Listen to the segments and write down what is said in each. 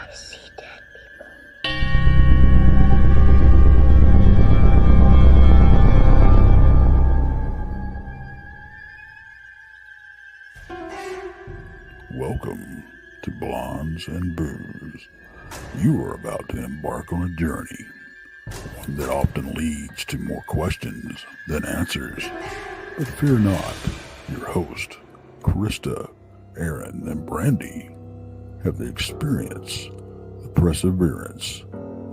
I see dead people. Welcome to Blondes and Booze. You are about to embark on a journey, one that often leads to more questions than answers. But fear not, your host, Krista, Aaron, and Brandy have the experience, the perseverance,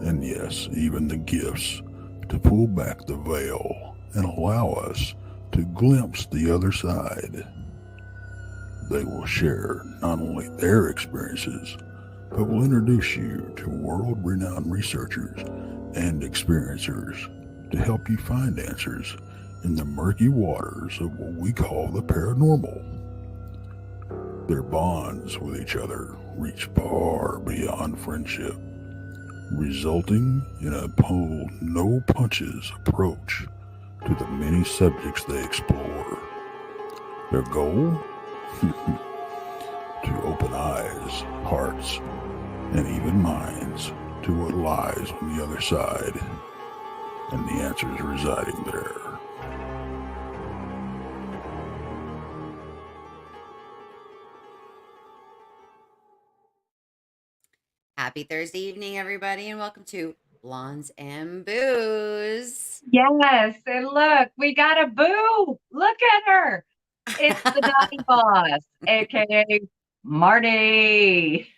and yes, even the gifts to pull back the veil and allow us to glimpse the other side. They will share not only their experiences, but will introduce you to world-renowned researchers and experiencers to help you find answers in the murky waters of what we call the paranormal. Their bonds with each other reach far beyond friendship, resulting in a pull no punches approach to the many subjects they explore. Their goal? To open eyes, hearts, and even minds to what lies on the other side, and the answers residing there. Happy Thursday evening, everybody, and welcome to Blondes and Booze. Yes, and look, we got a boo. Look at her. It's the Naughty Boss, aka Marty.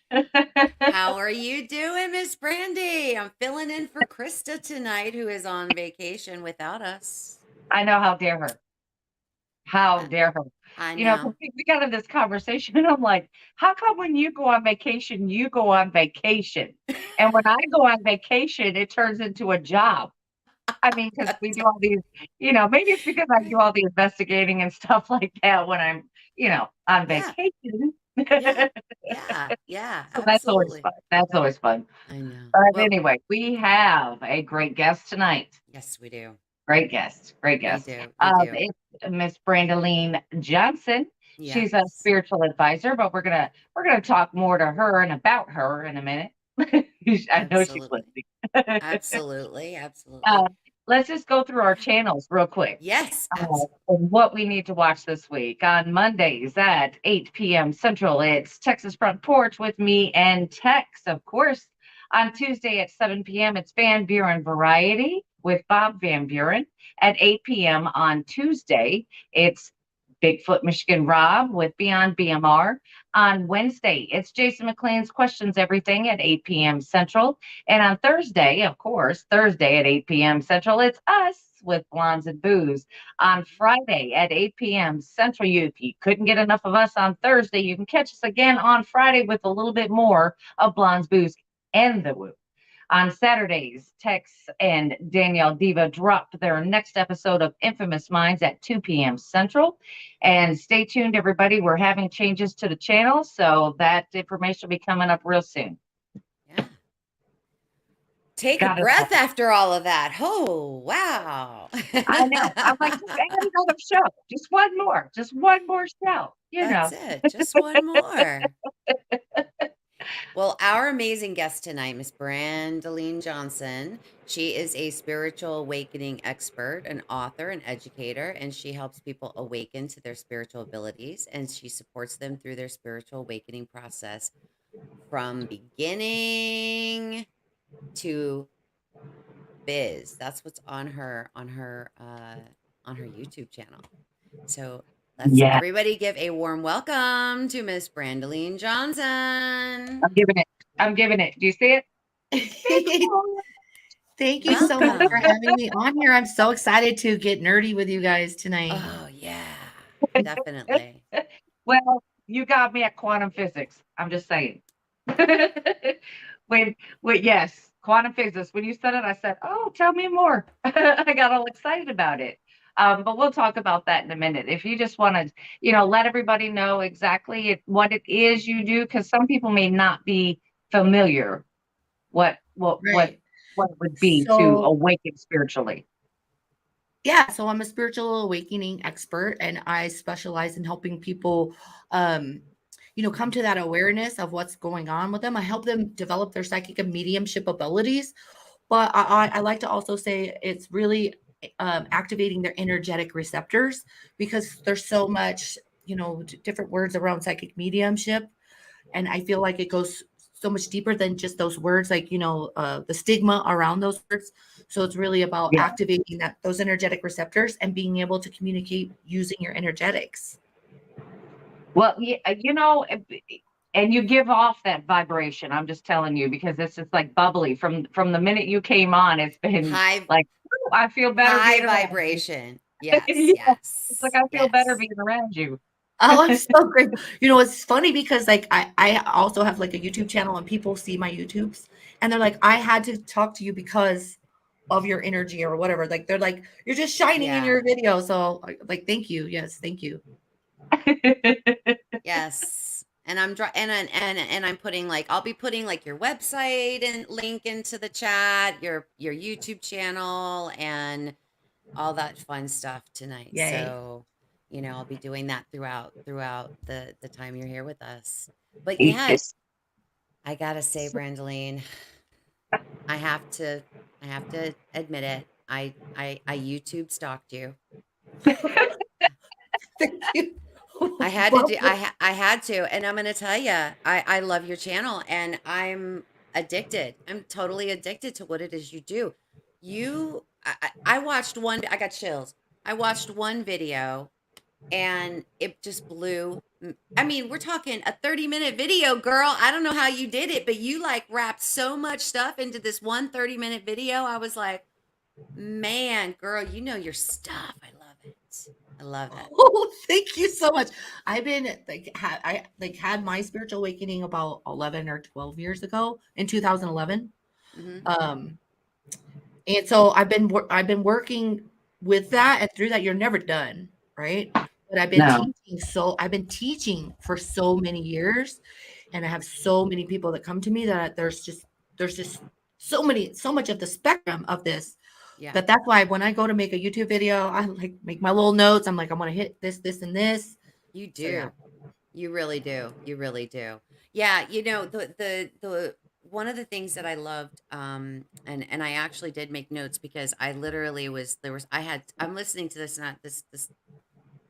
How are you doing, Miss Brandy? I'm filling in for Krista tonight, who is on vacation without us. I know, how dare her. How dare her. I You know. know, we got in this conversation, and I'm like, how come when you go on vacation, you go on vacation? And when I go on vacation, it turns into a job. I mean, because we do all these, maybe it's because I do all the investigating and stuff like that when I'm, on Yeah. vacation. Yeah, So that's always absolutely. fun. That's always fun. I know. But Well, anyway, we have a great guest tonight. yes, we do. Great guest. Great guest. We do. It's Miss Brandaleen Johnson. Yes. She's a spiritual advisor, but we're gonna talk more to her and about her in a minute. I know she's listening. Absolutely. Let's just go through our channels real quick. Yes. And what we need to watch this week. On Mondays at 8 p.m. Central, it's Texas Front Porch with me and Tex, of course. On Tuesday at 7 p.m., it's Van Buren Variety with Bob Van Buren. At 8 p.m. on Tuesday, it's Bigfoot Michigan Rob with Beyond BMR. On Wednesday, it's Jason McLean's Questions Everything at 8 p.m. Central. And on Thursday, of course, Thursday at 8 p.m. Central, it's us with Blondes and Booze. On Friday at 8 p.m. Central, if you couldn't get enough of us on Thursday, you can catch us again on Friday with a little bit more of Blondes, Booze, and the Woo. On Saturdays, Tex and Danielle Diva drop their next episode of Infamous Minds at 2 p.m. Central. And stay tuned, everybody. We're having changes to the channel, so that information will be coming up real soon. Yeah. Take a breath after all of that. Oh, wow. I know. I'm like, just add another show. Just one more. Just one more show. That's it. Just one more. Well, our amazing guest tonight, Miss Brandaleen Johnson. She is a spiritual awakening expert, an author, an educator, and she helps people awaken to their spiritual abilities, and she supports them through their spiritual awakening process from beginning to biz. That's what's on her YouTube channel. So let's everybody give a warm welcome to Miss Brandaleen Johnson. I'm giving it. Do you see it? Thank you so much for having me on here. I'm so excited to get nerdy with you guys tonight. Oh, yeah, definitely. Well, you got me at quantum physics. I'm just saying. Yes, quantum physics. When you said it, I said, oh, tell me more. I got all excited about it. But we'll talk about that in a minute. If you just want to, let everybody know exactly what it is you do, because some people may not be familiar what it would be to awaken spiritually. Yeah, so I'm a spiritual awakening expert, and I specialize in helping people come to that awareness of what's going on with them. I help them develop their psychic and mediumship abilities. But I like to also say it's really activating their energetic receptors, because there's so much, different words around psychic mediumship. And I feel like it goes so much deeper than just those words, like, the stigma around those words. So it's really about Yeah. activating those energetic receptors and being able to communicate using your energetics. Well, and you give off that vibration. I'm just telling you, because it's just like bubbly from the minute you came on. It's been High like, I feel better high being around you. vibration. Yes, Yeah. It's like yes, I feel better yes. being around you. Oh, I'm so grateful. It's funny because like I also have like a YouTube channel, and people see my YouTubes and they're like, I had to talk to you because of your energy or whatever. Like they're like, you're just shining in Yeah. your video. So like, thank you. Yes, thank you. Yes. And I'm putting like, I'll be putting like your website and link into the chat, your YouTube channel and all that fun stuff tonight. Yay. So, I'll be doing that throughout the time you're here with us. But yeah, Yes. I gotta say, Brandaleen, I have to admit it. I YouTube stalked you. Thank you. I had to do I had to, and I'm gonna tell you, I love your channel, and I'm addicted. I'm totally addicted to what it is you do. I watched one. I got chills. I watched one video, and it just blew. I mean, we're talking a 30-minute video, girl. I don't know how you did it, but you like wrapped so much stuff into this one 30-minute video. I was like, man, girl, you know your stuff. I love it. I love it. Oh, thank you so much. I've been I had my spiritual awakening about 11 or 12 years ago in 2011. Mhm. And so I've been working with that, and through that you're never done, right? But No. I've been teaching for so many years, and I have so many people that come to me that there's just so much of the spectrum of this. Yeah. That's why when I go to make a YouTube video, I like make my little notes. I'm like, I'm gonna hit this, and this. You So yeah. do. You really do. You really do. Yeah, the one of the things that I loved, and I actually did make notes because I literally I'm listening to this and this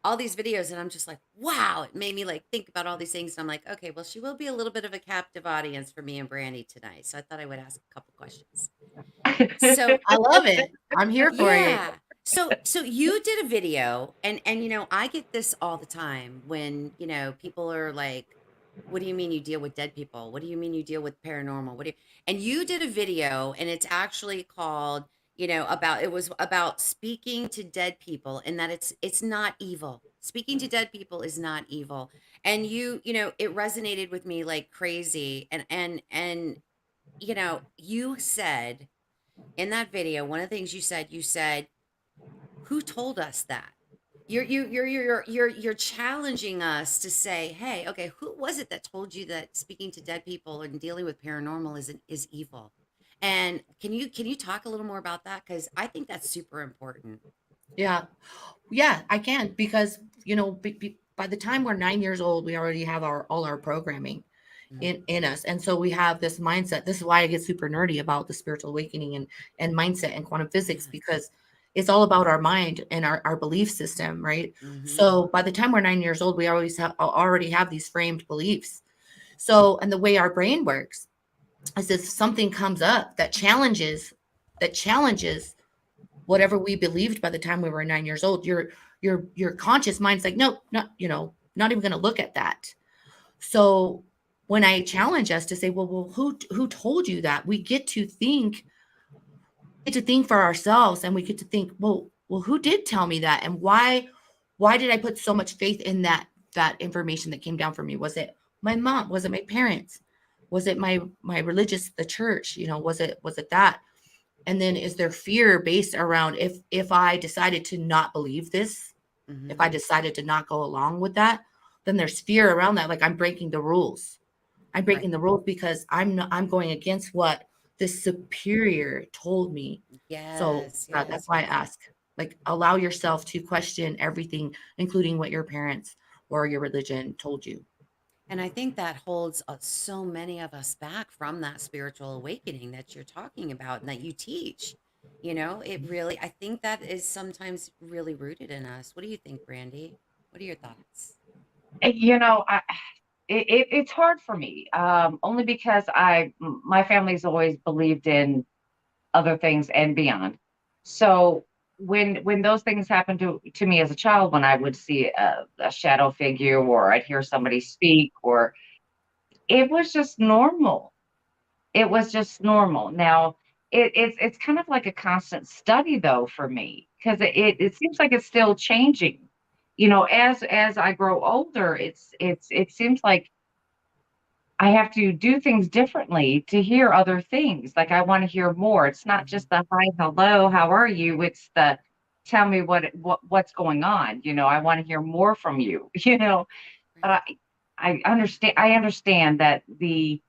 all these videos, and I'm just like, wow, it made me like think about all these things. And I'm like, okay, well, she will be a little bit of a captive audience for me and Brandy tonight. So I thought I would ask a couple questions. So I love it. I'm here for it. yeah. So you did a video, and I get this all the time when, people are like, what do you mean you deal with dead people? What do you mean you deal with paranormal? And you did a video, and it's actually called, it was about speaking to dead people, and that it's not evil. Speaking to dead people is not evil. And it resonated with me like crazy. And you said in that video, one of the things you said, who told us that? You're challenging us to say, hey, okay, who was it that told you that speaking to dead people and dealing with paranormal is evil? And can you talk a little more about that? Because I think that's super important. Yeah, I can, because by the time we're 9 years old, we already have all our programming in us, and so we have this mindset. This is why I get super nerdy about the spiritual awakening and mindset and quantum physics, because it's all about our mind and our belief system, right? Mhm. So by the time we're 9 years old, we already have these framed beliefs. So, and the way our brain works is, if something comes up that challenges whatever we believed by the time we were 9 years old, your conscious mind's like, no, not even going to look at that. So when I challenge us to say, well, who told you that? We get to think for ourselves, and we get to think, well, who did tell me that, and why did I put so much faith in that information that came down from me? Was it my mom? Was it my parents? Was it my religious, the church? Was it that? And then, is there fear based around, if I decided to not believe this, Mhm. if I decided to not go along with that, then there's fear around that. Like, I'm breaking the rules. I'm breaking the rules because I'm going against what this superior told me. So Yes, that's why I ask, like, allow yourself to question everything, including what your parents or your religion told you. And I think that holds so many of us back from that spiritual awakening that you're talking about and that you teach. It really, I think that is sometimes really rooted in us. What do you think, Brandy? What are your thoughts? You know, it's hard for me, only because my family's always believed in other things and beyond. So when those things happened to me as a child, when I would see a shadow figure or I'd hear somebody speak, or it was just normal. It was just normal. Now it's kind of like a constant study though for me, because it seems like it's still changing. As I grow older, it seems like I have to do things differently to hear other things. Like I want to hear more. It's not Mhm. just the hi, hello, how are you? It's the tell me what's going on. I want to hear more from you. But Right. I understand that the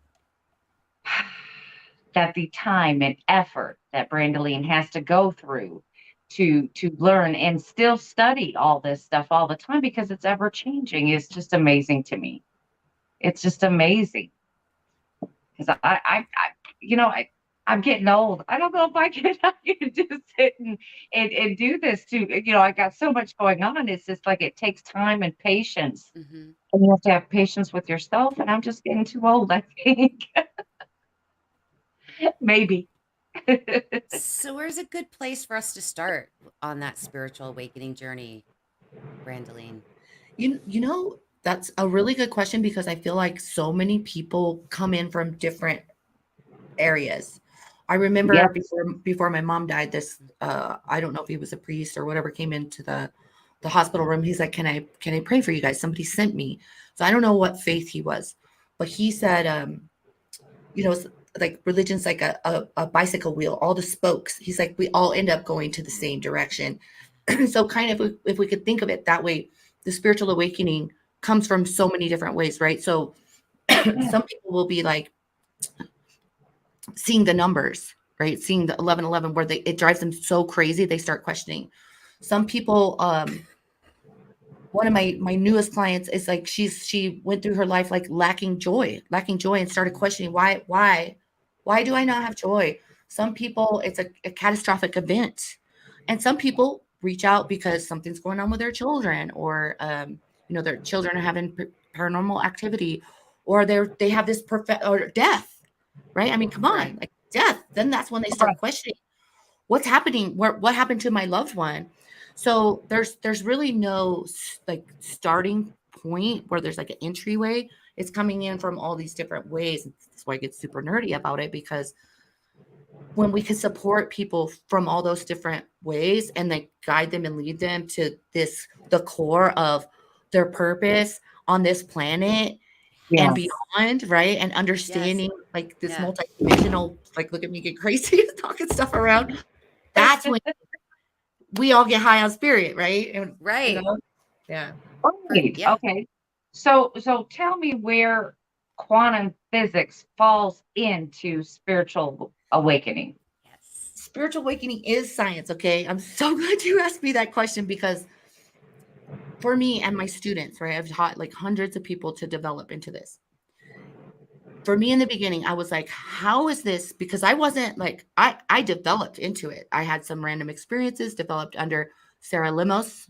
time and effort that Brandaleen has to go through to learn and still study all this stuff all the time because it's ever changing is just amazing to me. It's just amazing. Because I'm getting old. I don't know if I can just sit and do this too. I got so much going on. It's just like it takes time and patience. Hmm. And you have to have patience with yourself. And I'm just getting too old, I think. Maybe. So, where's a good place for us to start on that spiritual awakening journey, Brandaline? That's a really good question because I feel like so many people come in from different areas. I remember Yes. before my mom died, this I don't know if he was a priest or whatever came into the hospital room. He's like, can I pray for you guys? Somebody sent me. So I don't know what faith he was, but he said, it's like religion's like a bicycle wheel, all the spokes. He's like, we all end up going to the same direction. So kind of if we could think of it that way, the spiritual awakening comes from so many different ways, right? So some people will be like seeing the numbers, right? Seeing the 1111 where it drives them so crazy they start questioning. Some people, one of my newest clients is like she went through her life like lacking joy and started questioning why do I not have joy? Some people it's a catastrophic event, and some people reach out because something's going on with their children, or their children are having paranormal activity, or they have this perfect or death, right? I mean, come on, Right. like death. Then that's when they Right. start questioning what's happening, what happened to my loved one. So there's really no like starting point where there's like an entryway. It's coming in from all these different ways. That's why I get super nerdy about it, because when we can support people from all those different ways and then guide them and lead them to the core of their purpose on this planet and Yes. beyond, right? And Yes. understanding like this Yeah. multidimensional, like look at me get crazy talking stuff around. That's when we all get high on spirit, right? And Right. yeah. Right. Yeah. Okay. So tell me where quantum physics falls into spiritual awakening. Yes. Spiritual awakening is science, okay? I'm so glad you asked me that question because for me and my students, right, I've taught like hundreds of people to develop into this. For me in the beginning, I was like, how is this? Because I wasn't like, I developed into it. I had some random experiences developed under Sarah Limos,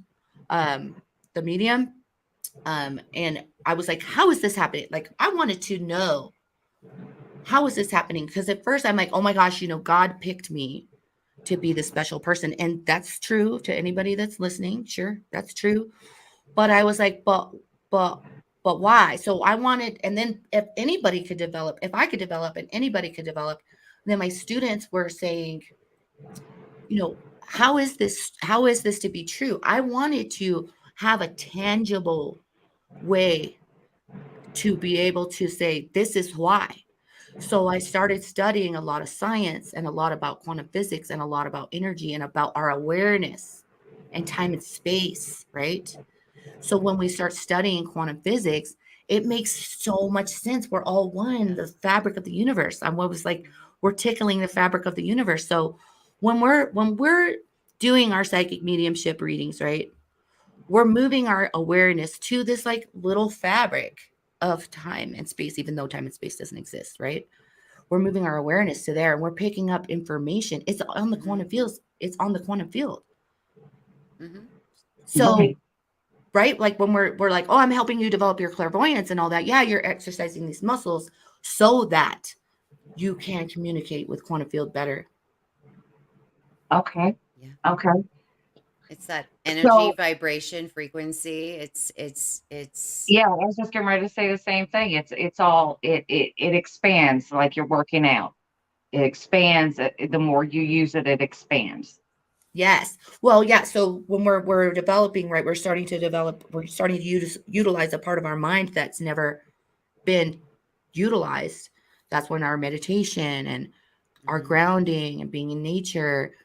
um, the medium. And I was like, how is this happening? Like, I wanted to know, how is this happening? Because at first I'm like, oh my gosh, God picked me to be this special person. And that's true to anybody that's listening. Sure, that's true. But I was like, but, but why? So I wanted, and then if anybody could develop, if I could develop and anybody could develop, then my students were saying, how is this to be true? I wanted to have a tangible way to be able to say, this is why. So I started studying a lot of science and a lot about quantum physics and a lot about energy and about our awareness and time and space, right? So when we start studying quantum physics, it makes so much sense. We're all one, the fabric of the universe. I'm always like, we're tickling the fabric of the universe. So when we're doing our psychic mediumship readings, right? We're moving our awareness to this like little fabric. of time and space, even though time and space doesn't exist, right? We're moving our awareness to there and we're picking up information. It's on the quantum fields. It's on the quantum field. Mhm. So, Right. right? Like when we're like, oh, I'm helping you develop your clairvoyance and all that. Yeah, you're exercising these muscles so that you can communicate with quantum field better. Okay. Yeah. Okay. It's that energy, So vibration, frequency. It's yeah, I was just getting ready to say the same thing. It's all it expands like you're working out. It expands. The more you use it, it expands. Yes. Well, yeah. So when we're developing, right, we're starting to utilize a part of our mind that's never been utilized. That's when our meditation and our grounding and being in nature,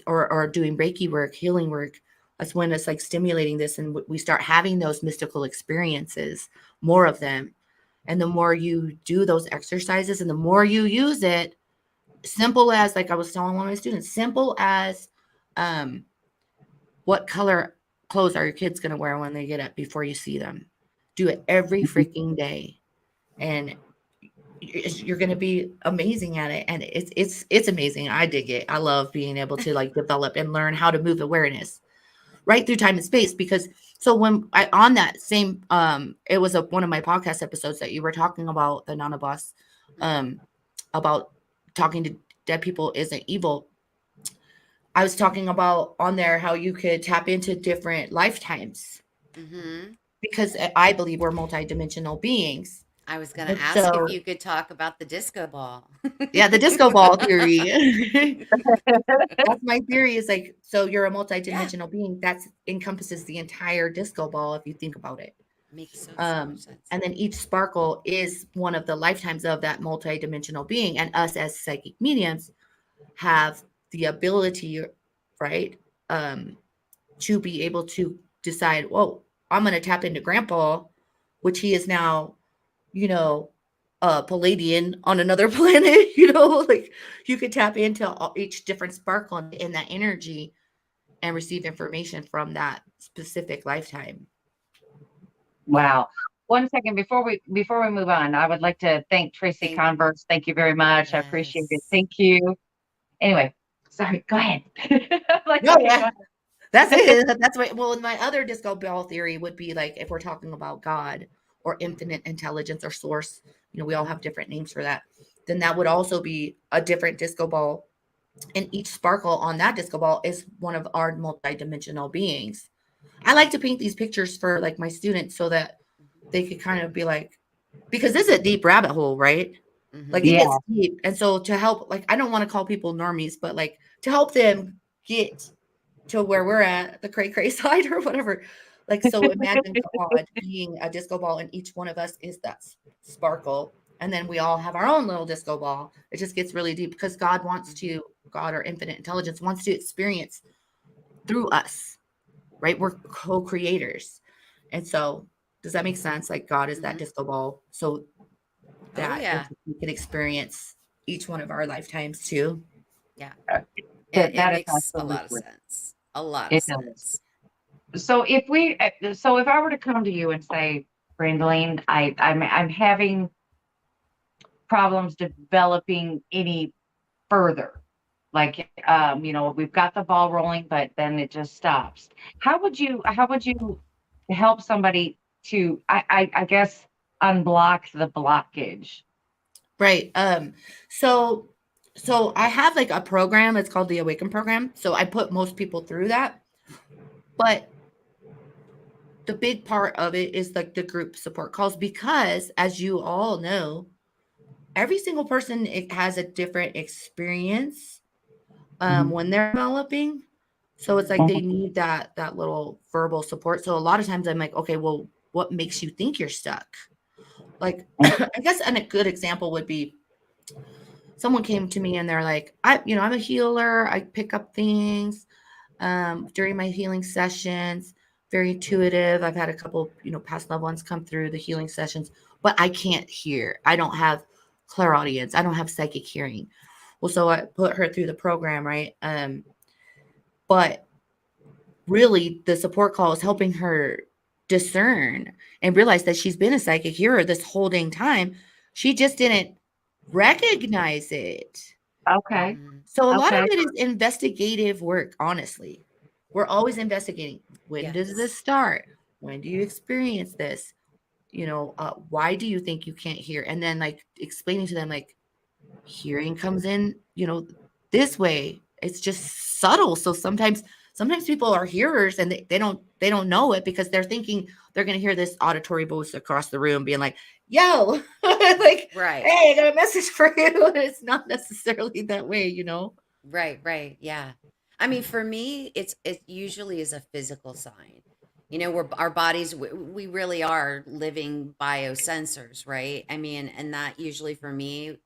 or doing Reiki work, healing work. That's when it's like stimulating this, and we start having those mystical experiences, more of them. And the more you do those exercises, and the more you use it, simple as, like I was telling one of my students, simple as, what color clothes are your kids going to wear when they get up before you see them? Do it every freaking day, and you're going to be amazing at it. And it's amazing. I dig it. I love being able to like develop and learn how to move awareness right through time and space. Because so when I, on that same, it was one of my podcast episodes that you were talking about, the Nana Boss, about talking to dead people isn't evil. I was talking about on there how you could tap into different lifetimes, because I believe we're multidimensional beings. I was going to And ask if so, you could talk about the disco ball. yeah, the disco ball theory. That's my theory, is like, so you're a multidimensional being that encompasses the entire disco ball if you think about it. Makes so much sense. And then each sparkle is one of the lifetimes of that multidimensional being, and us as psychic mediums have the ability, right, to be able to decide, whoa, I'm going to tap into grandpa, which he is now, Palladian on another planet, like you could tap into each different sparkle in that energy and receive information from that specific lifetime. Wow. 1 second before we move on, I would like to thank Tracy Converse. Thank you very much. I appreciate it. Thank you. Anyway, sorry. Go ahead. Like, No, okay, yeah. go ahead. That's it. That's what. Well, my other disco ball theory would be like, if we're talking about God or infinite intelligence or source, we all have different names for that. Then that would also be a different disco ball, and each sparkle on that disco ball is one of our multidimensional beings. I like to paint these pictures for like my students so that they could kind of be like, because this is a deep rabbit hole, right? Like it Yeah. gets deep, and so to help, like, I don't want to call people normies, but like to help them get to where we're at, the cray side or whatever. Like, so imagine God being a disco ball, and each one of us is that sparkle. And then we all have our own little disco ball. It just gets really deep because God or infinite intelligence wants to experience through us, right? We're co-creators. And so does that make sense? Like God is that disco ball. So that we can experience each one of our lifetimes too. Yeah. That It is makes a lot of absolutely. sense. A lot of It does. sense. So if I were to come to you and say, Brandaleen, I'm having problems developing any further. Like, we've got the ball rolling, but then it just stops. How would you help somebody to, I guess, unblock the blockage? Right. So I have like a program. It's called the Awaken program. So I put most people through that. But the big part of it is like the group support calls, because as you all know, every single person has a different experience when they're developing. So it's like they need that little verbal support. So a lot of times I'm like, okay, well, what makes you think you're stuck? Like, I guess a good example would be someone came to me and they're like, I'm a healer. I pick up things during my healing sessions, very intuitive. I've had a couple, past loved ones come through the healing sessions, but I can't hear. I don't have clairaudience. I don't have psychic hearing. Well, so I put her through the program, right? But really the support call is helping her discern and realize that she's been a psychic healer this whole dang time. She just didn't recognize it. Okay. So a lot of Okay. it is investigative work, honestly. We're always investigating. When does this Yes. start? When do you experience this? Why do you think you can't hear? And then like explaining to them, like, hearing comes in, this way. It's just subtle. So sometimes people are hearers and they don't know it because they're thinking they're going to hear this auditory voice across the room being like, yo, like, Right. hey, I got a message for you. And it's not necessarily that way, Right. Yeah. I mean, for me, it usually is a physical sign. We're our bodies, we really are living biosensors, right? I mean, and that usually for me,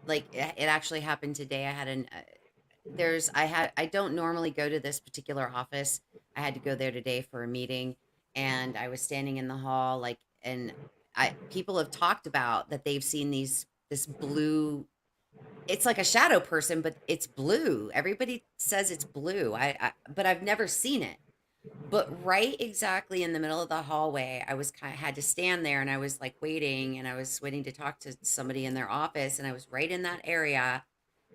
like it actually happened today. I don't normally go to this particular office. I had to go there today for a meeting, and I was standing in the hall, like, and people have talked about that they've seen this blue. It's like a shadow person, but it's blue. Everybody says it's blue. But I've never seen it. But right exactly in the middle of the hallway, I was had to stand there, and I was like waiting, and I was waiting to talk to somebody in their office, and I was right in that area,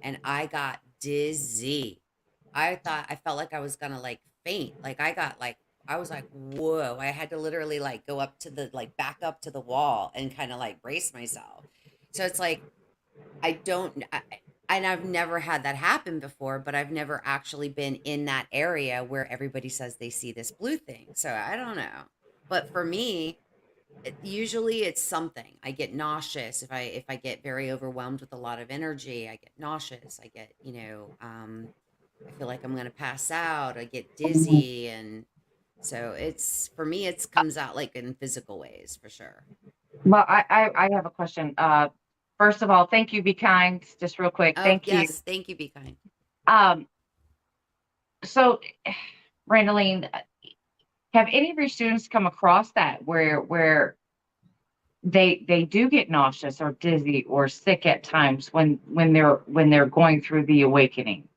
and I got dizzy. I felt like I was gonna like faint. Like I was like, whoa. I had to literally like go up to the like back up to the wall and kind of like brace myself. So it's like I don't, I, and I've never had that happen before, but I've never actually been in that area where everybody says they see this blue thing. So I don't know. But for me, usually it's something. I get nauseous if I get very overwhelmed with a lot of energy. I get nauseous. I get, I feel like I'm going to pass out. I get dizzy, and so it's for me. It comes out like in physical ways for sure. Well, I have a question. First of all, thank you. Be kind. Just real quick. Oh Thank you. yes, thank you. Be kind. Um, so, Brandaleen, have any of your students come across that where they do get nauseous or dizzy or sick at times when they're going through the awakening?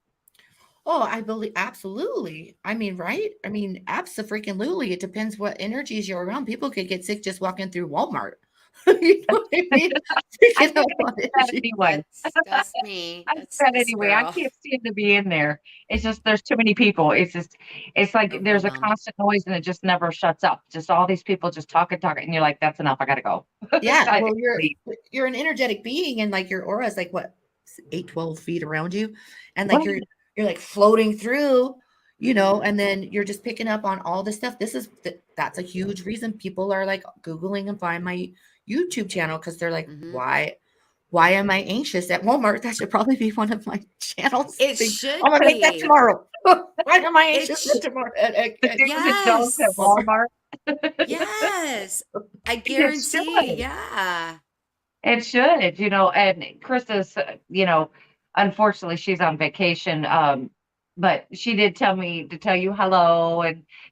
Oh, I believe absolutely. I mean, right? I mean, absolutely. It depends what energies you're around. People could get sick just walking through Walmart. You know what I mean? I Picking think up I on did that energy. anyway. That's me. I did That's that this anyway. I girl. can't stand to be in there. It's just there's too many people. It's like there's a Overwhelmed. constant noise and it just never shuts up. Just all these people just talking, and you're like, that's enough. I gotta go. Yeah, I well, leave. you're an energetic being, and like your aura is like what 8-12 feet around you, and like Well, you're like floating through, and then you're just picking up on all this stuff. That's a huge reason people are like Googling and find my YouTube channel because they're like, Hmm. why am I anxious at Walmart? That should probably be one of my channels. It should I'm gonna make that be. tomorrow. Why am I It anxious sh- tomorrow? the do's and don'ts at yes. Walmart. Yes. I It guarantee. should. Yeah. It should, and Krista's, unfortunately she's on vacation. But she did tell me to tell you hello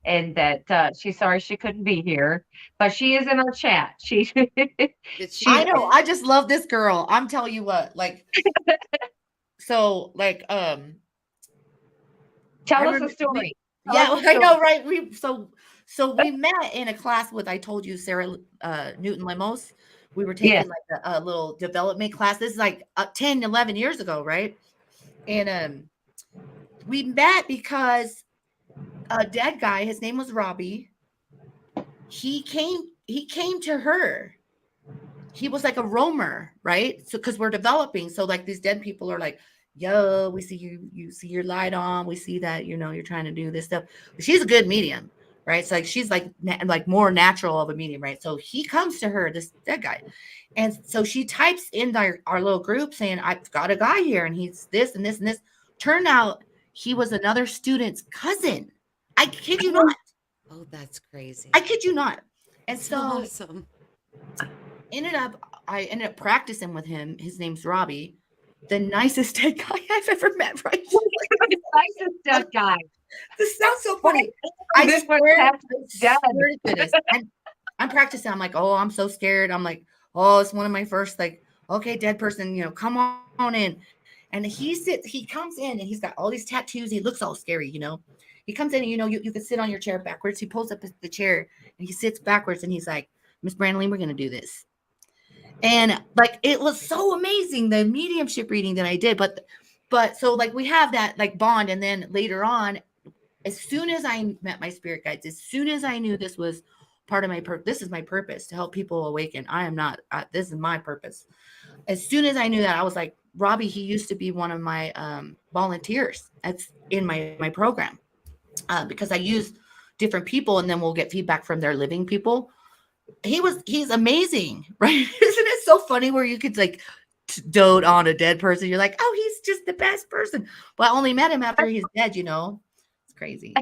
and that she's sorry she couldn't be here, but she is in our chat. She Did she I she's know. okay? I just love this girl. I'm telling you what, like, so like, I tell us a remember story. Tell yeah, us a I know, story. right? We met in a class with, I told you, Sarah Newton Lemos. We were Yes. taking like a little development class. This is like 10, 11 years ago, right? And we met because a dead guy, his name was Robbie. He came to her. He was like a roamer, right? So because we're developing, so like these dead people are like, yo, we see you see your light on, we see that you're trying to do this stuff. But she's a good medium, right? So like she's like more natural of a medium, right? So he comes to her, this dead guy, and so she types in our little group saying, I've got a guy here, and he's this and this and this. Turned out he was another student's cousin. I kid you not. Oh, that's crazy. I kid you not. And That's so awesome. I ended up practicing with him. His name's Robbie, the nicest dead guy I've ever met. Right? Nicest dead guy. This sounds so funny. I This one swear happened dead. to goodness. I'm practicing. I'm like, oh, I'm so scared. I'm like, oh, it's one of my first, like, okay, dead person, come on in. And he comes in and he's got all these tattoos. He looks all scary, He comes in and, you can sit on your chair backwards. He pulls up the chair And he sits backwards and he's like, Miss Brandaleen, we're going to do this. And like, it was so amazing, the mediumship reading that I did. But so like we have that like bond. And then later on, as soon as I met my spirit guides, as soon as I knew this was part of my purpose, this is my purpose, to help people awaken. I am not, this is my purpose. As soon as I knew that, I was like, Robbie, he used to be one of my volunteers that's in my program, because I use different people and then we'll get feedback from their living people. He's amazing, right? Isn't it so funny where you could like dote on a dead person? You're like, oh, he's just the best person. But I only met him after he's dead, It's crazy.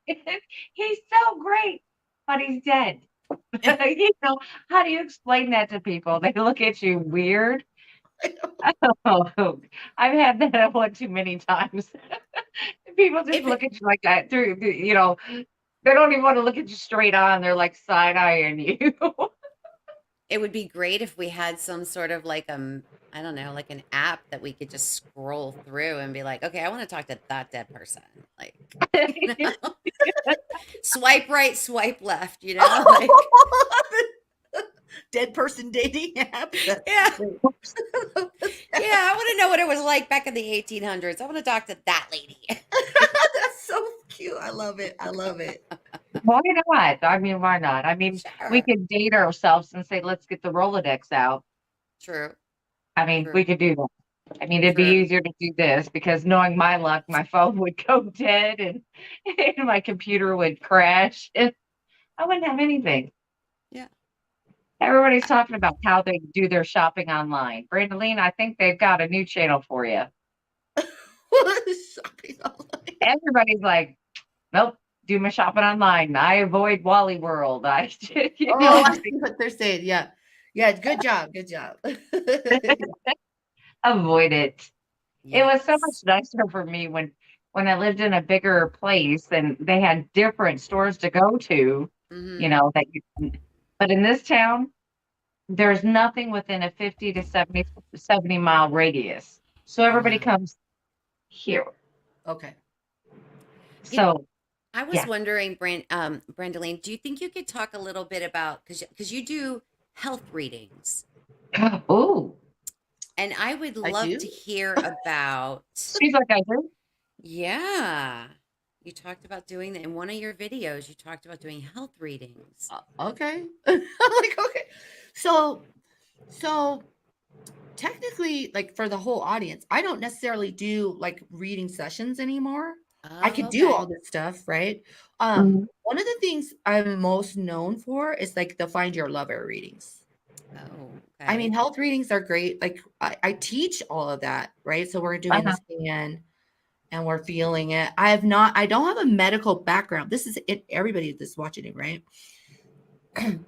He's so great, but he's dead. How do you explain that to people? They look at you weird. Oh, I've had that one too many times. People just look at you like that through, they don't even want to look at you straight on. They're like side-eyeing you. It would be great if we had some sort of like I don't know, like an app that we could just scroll through and be like, okay, I want to talk to that dead person. Like, swipe right, swipe left, like, dead person dating app. Yeah. Yeah, I want to know what it was like back in the 1800s. I want to talk to that lady. That's so cute. I love it. Why not? I mean, why not? I mean, we could date ourselves and say, let's get the Rolodex out. True. I mean, we could do that. I mean, it'd be easier to do this because knowing my luck, my phone would go dead and my computer would crash and I wouldn't have anything. Yeah. Everybody's talking about how they do their shopping online. Brandaleen, I think they've got a new channel for you. Shopping online. Everybody's like, nope, do my shopping online. I avoid Wally World. I see what they're saying. Yeah. Good job. Avoid it. Yes. It was so much nicer for me when I lived in a bigger place and they had different stores to go to, but in this town, there's nothing within a 50 to 70 mile radius. So everybody comes here. Okay. So I was wondering, Brandaleen, do you think you could talk a little bit about, because you do health readings? Oh. And I would love to hear about. She's like, I do? Yeah. You talked about doing that in one of your videos. You talked about doing health readings. Okay. I'm like, okay. So technically, like for the whole audience, I don't necessarily do like reading sessions anymore. I could do all this stuff, right? One of the things I'm most known for is like the Find Your Lover readings. Oh, okay. I mean, health readings are great. Like I teach all of that, right? So we're doing the scan and we're feeling it. I don't have a medical background. This is it. Everybody that's watching it, right?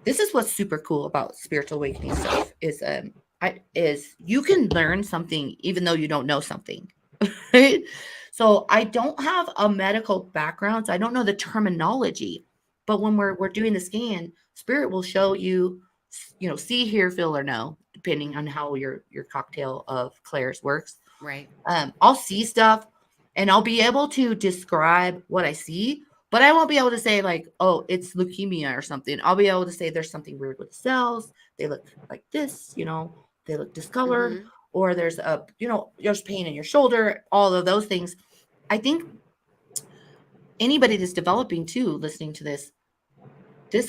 This is what's super cool about spiritual awakening stuff is you can learn something even though you don't know something, right? So I don't have a medical background, so I don't know the terminology. But when we're doing the scan, spirit will show you, see, hear, feel, or know, depending on how your cocktail of clairs works. Right. I'll see stuff and I'll be able to describe what I see, but I won't be able to say like, oh, it's leukemia or something. I'll be able to say there's something weird with the cells. They look like this, they look discolored, or there's there's pain in your shoulder, all of those things. I think anybody that's developing too, listening to this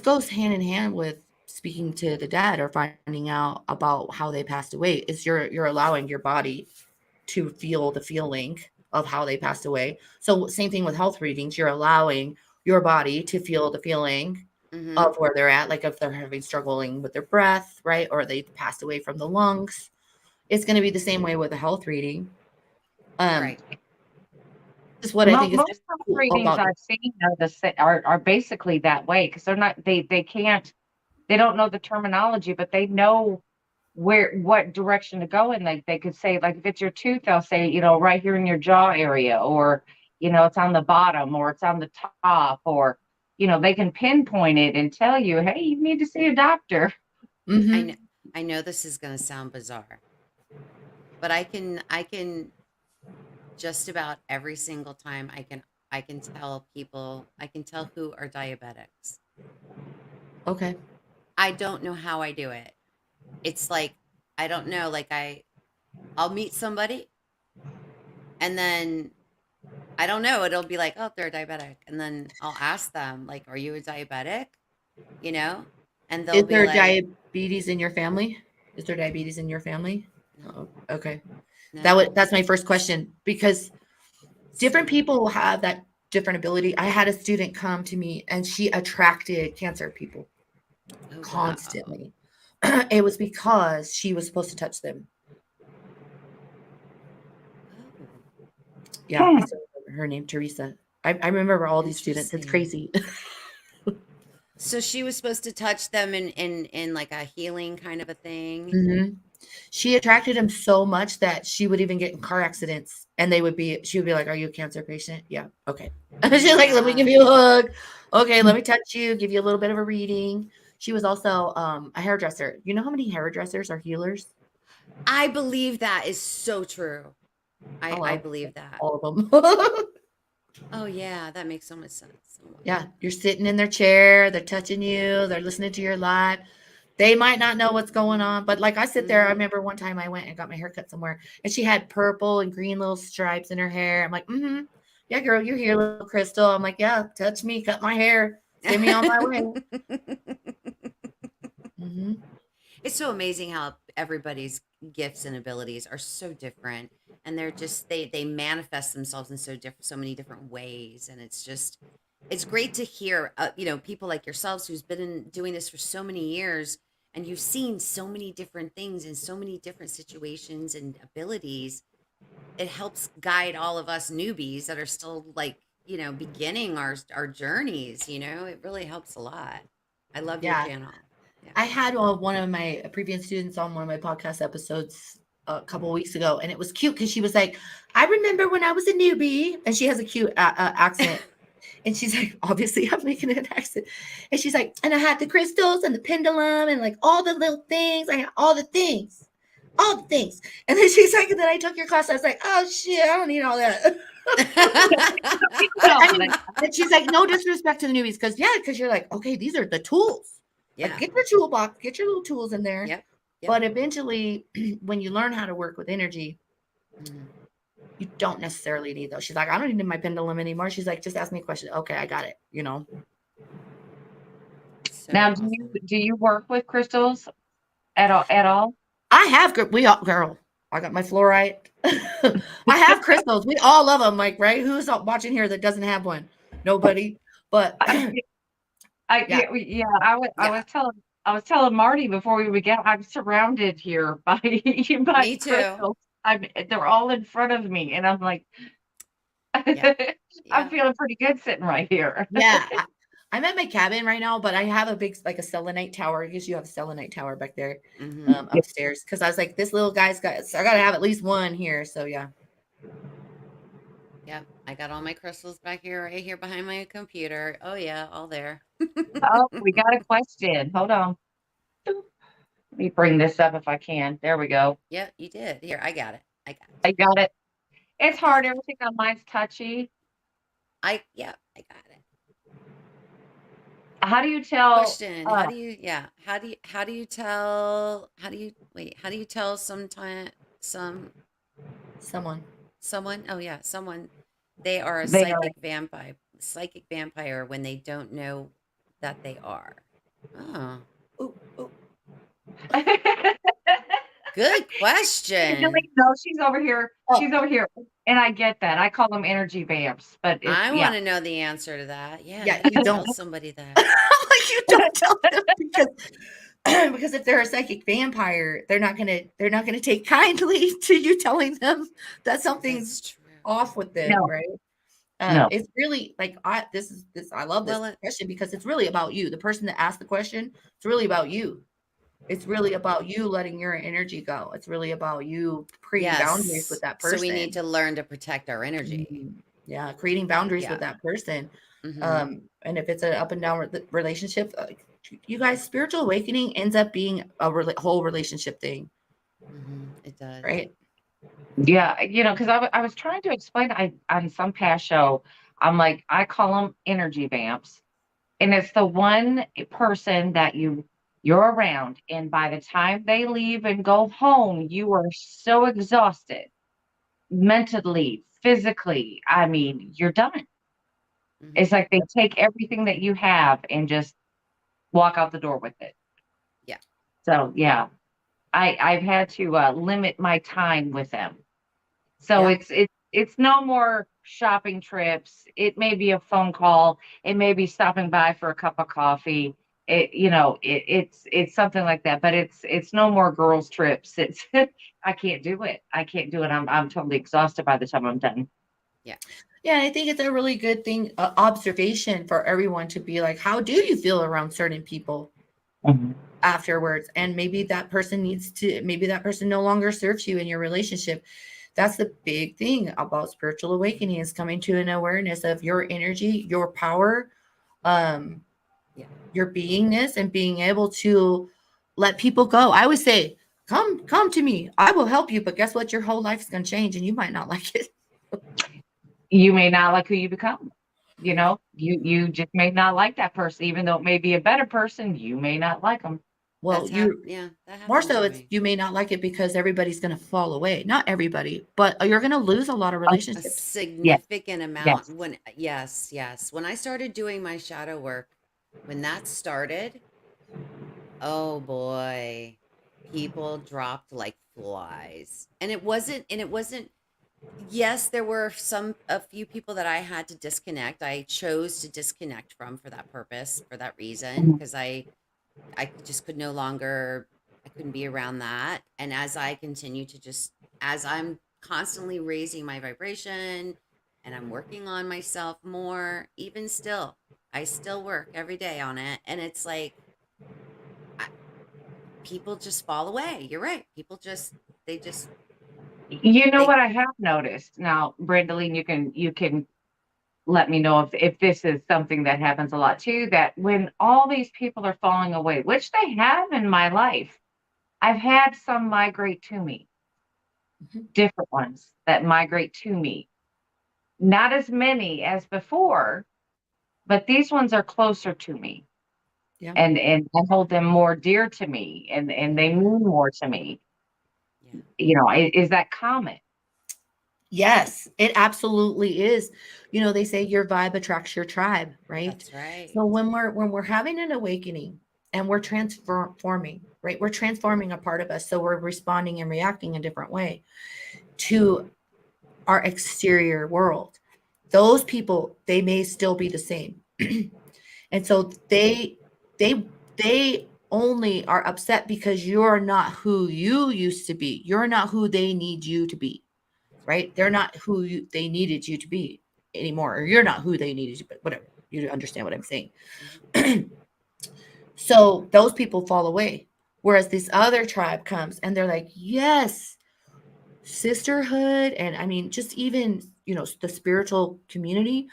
goes hand in hand with speaking to the dead or finding out about how they passed away. Is you're allowing your body to feel the feeling of how they passed away. So same thing with health readings. You're allowing your body to feel the feeling of where they're at. Like if they're struggling with their breath, right? Or they passed away from the lungs. It's going to be the same way with a health reading. Right. Is what I think is most health readings I've seen are basically that way because they're not they don't know the terminology, but they know what direction to go in. Like they could say, like if it's your tooth, they'll say, right here in your jaw area, or it's on the bottom, or it's on the top, or they can pinpoint it and tell you, hey, you need to see a doctor. I know this is going to sound bizarre, but I can just about every single time I can tell people, I can tell who are diabetics. Okay. I don't know how I do it. It's like, I don't know, like I'll meet somebody and then I don't know, it'll be like, oh, they're diabetic. And then I'll ask them, like, are you a diabetic? You know? And they'll Is be there like, diabetes in your family? Is there diabetes in your family? no, Oh, okay. no. That's my first question, because different So, people have that different ability. I had a student come to me and she attracted cancer people oh wow. constantly. It was because she was supposed to touch them. Oh, Yeah. I still remember her name, Teresa. I remember all these students. It's interesting. crazy. So she was supposed to touch them in like a healing kind of a thing. hmm She attracted him so much that she would even get in car accidents, and she would be like, "Are you a cancer patient?" Yeah. Okay. Oh She's my like, "Let me give you a gosh. hug." Okay, let me touch you, give you a little bit of a reading. She was also a hairdresser. You know how many hairdressers are healers? I believe that is so true. Oh I well, believe that. all of them. Oh yeah, that makes so much sense. Oh Yeah, wow. you're sitting in their chair, they're touching you, they're listening to your life. They might not know what's going on, but like I sit there, I Mm-hmm. remember one time I went and got my hair cut somewhere, and she had purple and green little stripes in her hair. I'm like, yeah, girl, you're here, little Crystal. I'm like, yeah, touch me, cut my hair, send me on my way. hmm It's so amazing how everybody's gifts and abilities are so different, and they're just they manifest themselves in so many different ways, and it's great to hear people like yourselves who's been doing this for so many years, and you've seen so many different things in so many different situations and abilities. It helps guide all of us newbies that are still like beginning our journeys. It really helps a lot. I love your Yeah, channel. Yeah. I had one of my previous students on one of my podcast episodes a couple of weeks ago, and it was cute because she was like, "I remember when I was a newbie," and she has a cute accent. And she's like, obviously, I'm making an accent. And she's like, and I had the crystals and the pendulum and like all the little things. I had all the things, all the things. And then she's like, and then I took your class. I was like, oh shit, I don't need all that. I mean, and she's like, no disrespect to the newbies, because you're like, okay, these are the tools. Like, Yeah. get your toolbox, get your little tools in there. Yep. Yep. But eventually, when you learn how to work with energy, Mhm. you don't necessarily need those. She's like, I don't need my pendulum anymore. She's like, just ask me a question. Okay, I got it. Now, So awesome. do you work with crystals at all? At all? I have girl. I got my fluorite. I have crystals. We all love them, like, right? Who's watching here that doesn't have one? Nobody. But yeah, Yeah. Yeah. I was telling Marty before we began. I'm surrounded here by by Me too. crystals. They're all in front of me, and I'm like, Yeah. I'm Yeah. feeling pretty good sitting right here. yeah. I'm at my cabin right now, but I have a big, like a selenite tower. I guess you have a selenite tower back there, Hmm. upstairs. Because I was like, this little guy's I got to have at least one here. So yeah. Yep. I got all my crystals back here, right here behind my computer. Oh yeah, all there. Oh, we got a question. Hold on. Let me bring this up if I can. There we go. Yep, you did. Here, I got it. I got I got it. it. It's Okay. hard. Everything on mine's touchy. Yeah, I got it. How do you tell? Question. How do you tell Someone. someone, oh yeah, someone, they are a They are. psychic vampire when they don't know that they are? Oh, Ooh, ooh. good Usually, question. no, she's over here. Oh, She's over here, and I get that. I call them energy vamps, but it's I yeah. want to know the answer to that. Yeah, yeah, how do you you tell don't. somebody that? Like, you don't tell them, because because if they're a psychic vampire, they're not gonna take kindly to you telling them that something's That's true. off with them, No, right? no. It's really like, I love this Well, question because it's really about you. The person that asked the question, it's really about you. It's really about you letting your energy go. It's really about you creating boundaries with yes. that So we need person. to learn to protect our energy. Mhm. Yeah, creating boundaries with Yeah. that person. Hmm. And if it's an up and down relationship, you guys, spiritual awakening ends up being a whole relationship thing, Hmm. It does. right? Yeah, because I was trying to explain on some past show. I'm like, I call them energy vamps, And it's the one person that you're around, and by the time they leave and go home, you are so exhausted mentally, physically. I mean, you're done. It's Mhm. like they take everything that you have and just walk out the door with it. Yeah. So yeah, I've had to limit my time with them. So Yeah. it's no more shopping trips. It may be a phone call. It may be stopping by for a cup of coffee. It's something like that. But it's no more girls trips. It's I can't do it. I can't do it. I'm totally exhausted by the time I'm done. Yeah. Yeah, I think it's a really good thing, observation for everyone to be like, how do you feel around certain people Mhm. afterwards? And maybe that person maybe that person no longer serves you in your relationship. That's the big thing about spiritual awakening, is coming to an awareness of your energy, your power, um, Yeah. your beingness, and being able to let people go. I always say, come to me. I will help you. But guess what? Your whole life's gonna change and you might not like it. You may not like who you become. You just may not like that person, even though it may be a better person. You may not like them. Well, you Yeah, that more happens so to it's me. you may not like it because everybody's gonna fall away. Not everybody, but you're gonna lose a lot of A relationships. Yes, significant amount. yes. Yes. When I started doing my shadow work, when that started, oh boy, people dropped like flies. And it wasn't, yes, there were a few people that I had to disconnect. I chose to disconnect from for that purpose, for that reason, Mhm. because I just could no longer, I couldn't be around that. And as I continue to as I'm constantly raising my vibration and I'm working on myself more, even still, I still work every day on it. And it's like, I, people just fall away. You're right. They just, You know they, what I have noticed now, Brandaleen, you can let me know if this is something that happens a lot too, that when all these people are falling away, which they have in my life, I've had some migrate to me, Mhm. different ones that migrate to me. Not as many as before, but these ones are closer to me. Yeah. And I hold them more dear to me, and they mean more to me. yeah, Is that common? Yes, it absolutely is. They say your vibe attracts your tribe, right? that's right. So when we're having an awakening and we're transforming, right? We're transforming a part of us. So we're responding and reacting a different way to our exterior world. Those people, they may still be the same. And so they only are upset because you're not who you used to be. You're not who they need you to be, right? They're not who they needed you to be anymore, or you're not who they needed you, but whatever. You understand what I'm saying. Mhm. So those people fall away. Whereas this other tribe comes and they're like, yes, sisterhood. And I mean, just even, the spiritual community,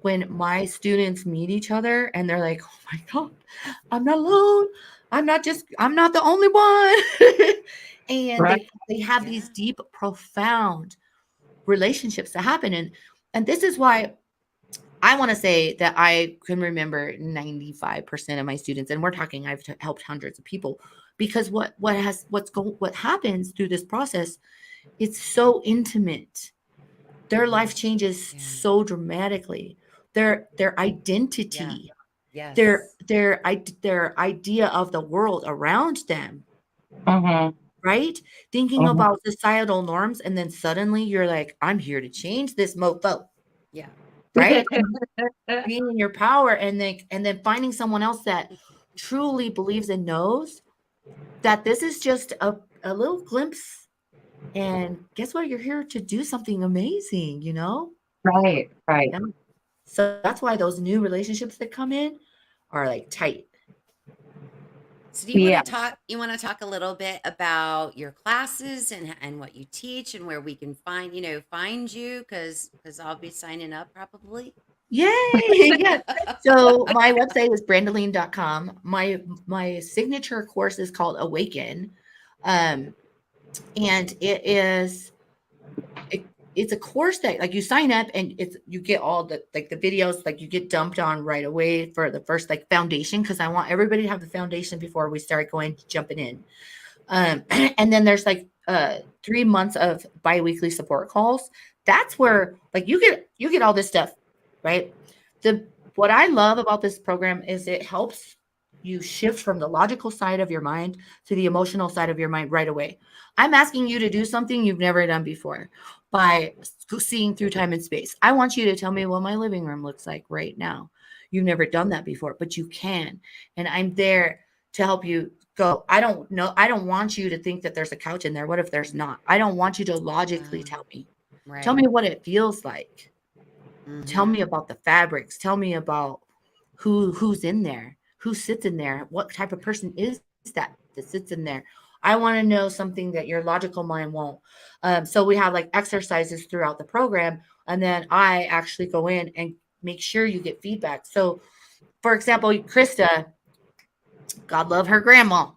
when my students meet each other and they're like, oh my God, I'm not alone. I'm not the only one. And Right. they have these Yeah. deep, profound relationships that happen. And this is why I want to say that I can remember 95% of my students, and we're talking, I've helped hundreds of people, because what happens through this process, it's so intimate. Their life changes Yeah. so dramatically. Their Yeah. identity, Yes. their idea of the world around them, Mm-hmm. right? Thinking Mm-hmm. about societal norms, and then suddenly you're like, I'm here to change this mofo, Yeah. right? Being in your power, and then finding someone else that truly believes and knows that this is just a little glimpse, and guess what, you're here to do something amazing. Right, right. Yeah. So that's why those new relationships that come in are like tight. So do you want Yeah. to talk a little bit about your classes and what you teach and where we can find you, cuz I'll be signing up probably. Yay. Yeah. So my website is brandaleen.com. My signature course is called Awaken. And it is it's a course that like you sign up and you get all the like the videos, like you get dumped on right away for the first like foundation, because I want everybody to have the foundation before we start jumping in. And then there's like 3 months of biweekly support calls. That's where like you get all this stuff, right? What I love about this program is it helps you shift from the logical side of your mind to the emotional side of your mind right away. I'm asking you to do something you've never done before by seeing through time and space. I want you to tell me what my living room looks like right now. You've never done that before, but you can. And I'm there to help you go. I don't know. I don't want you to think that there's a couch in there. What if there's not? I don't want you to logically tell me. Right. Tell me what it feels like. Mhm. Tell me about the fabrics. Tell me about who's in there, who sits in there, what type of person is that sits in there. I want to know something that your logical mind won't. So we have like exercises throughout the program, and then I actually go in and make sure you get feedback. So, for example, Krista, God love her grandma,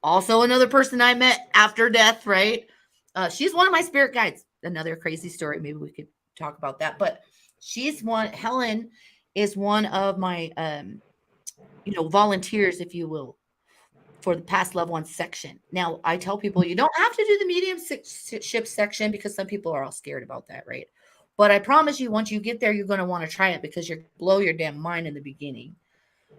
also another person I met after death, right? She's one of my spirit guides. Another crazy story. Maybe we could talk about that. But Helen is one of my, volunteers, if you will, for the past level 1 section. Now, I tell people you don't have to do the mediumship section because some people are all scared about that, right? But I promise you, once you get there, you're going to want to try it because you're blow your damn mind in the beginning.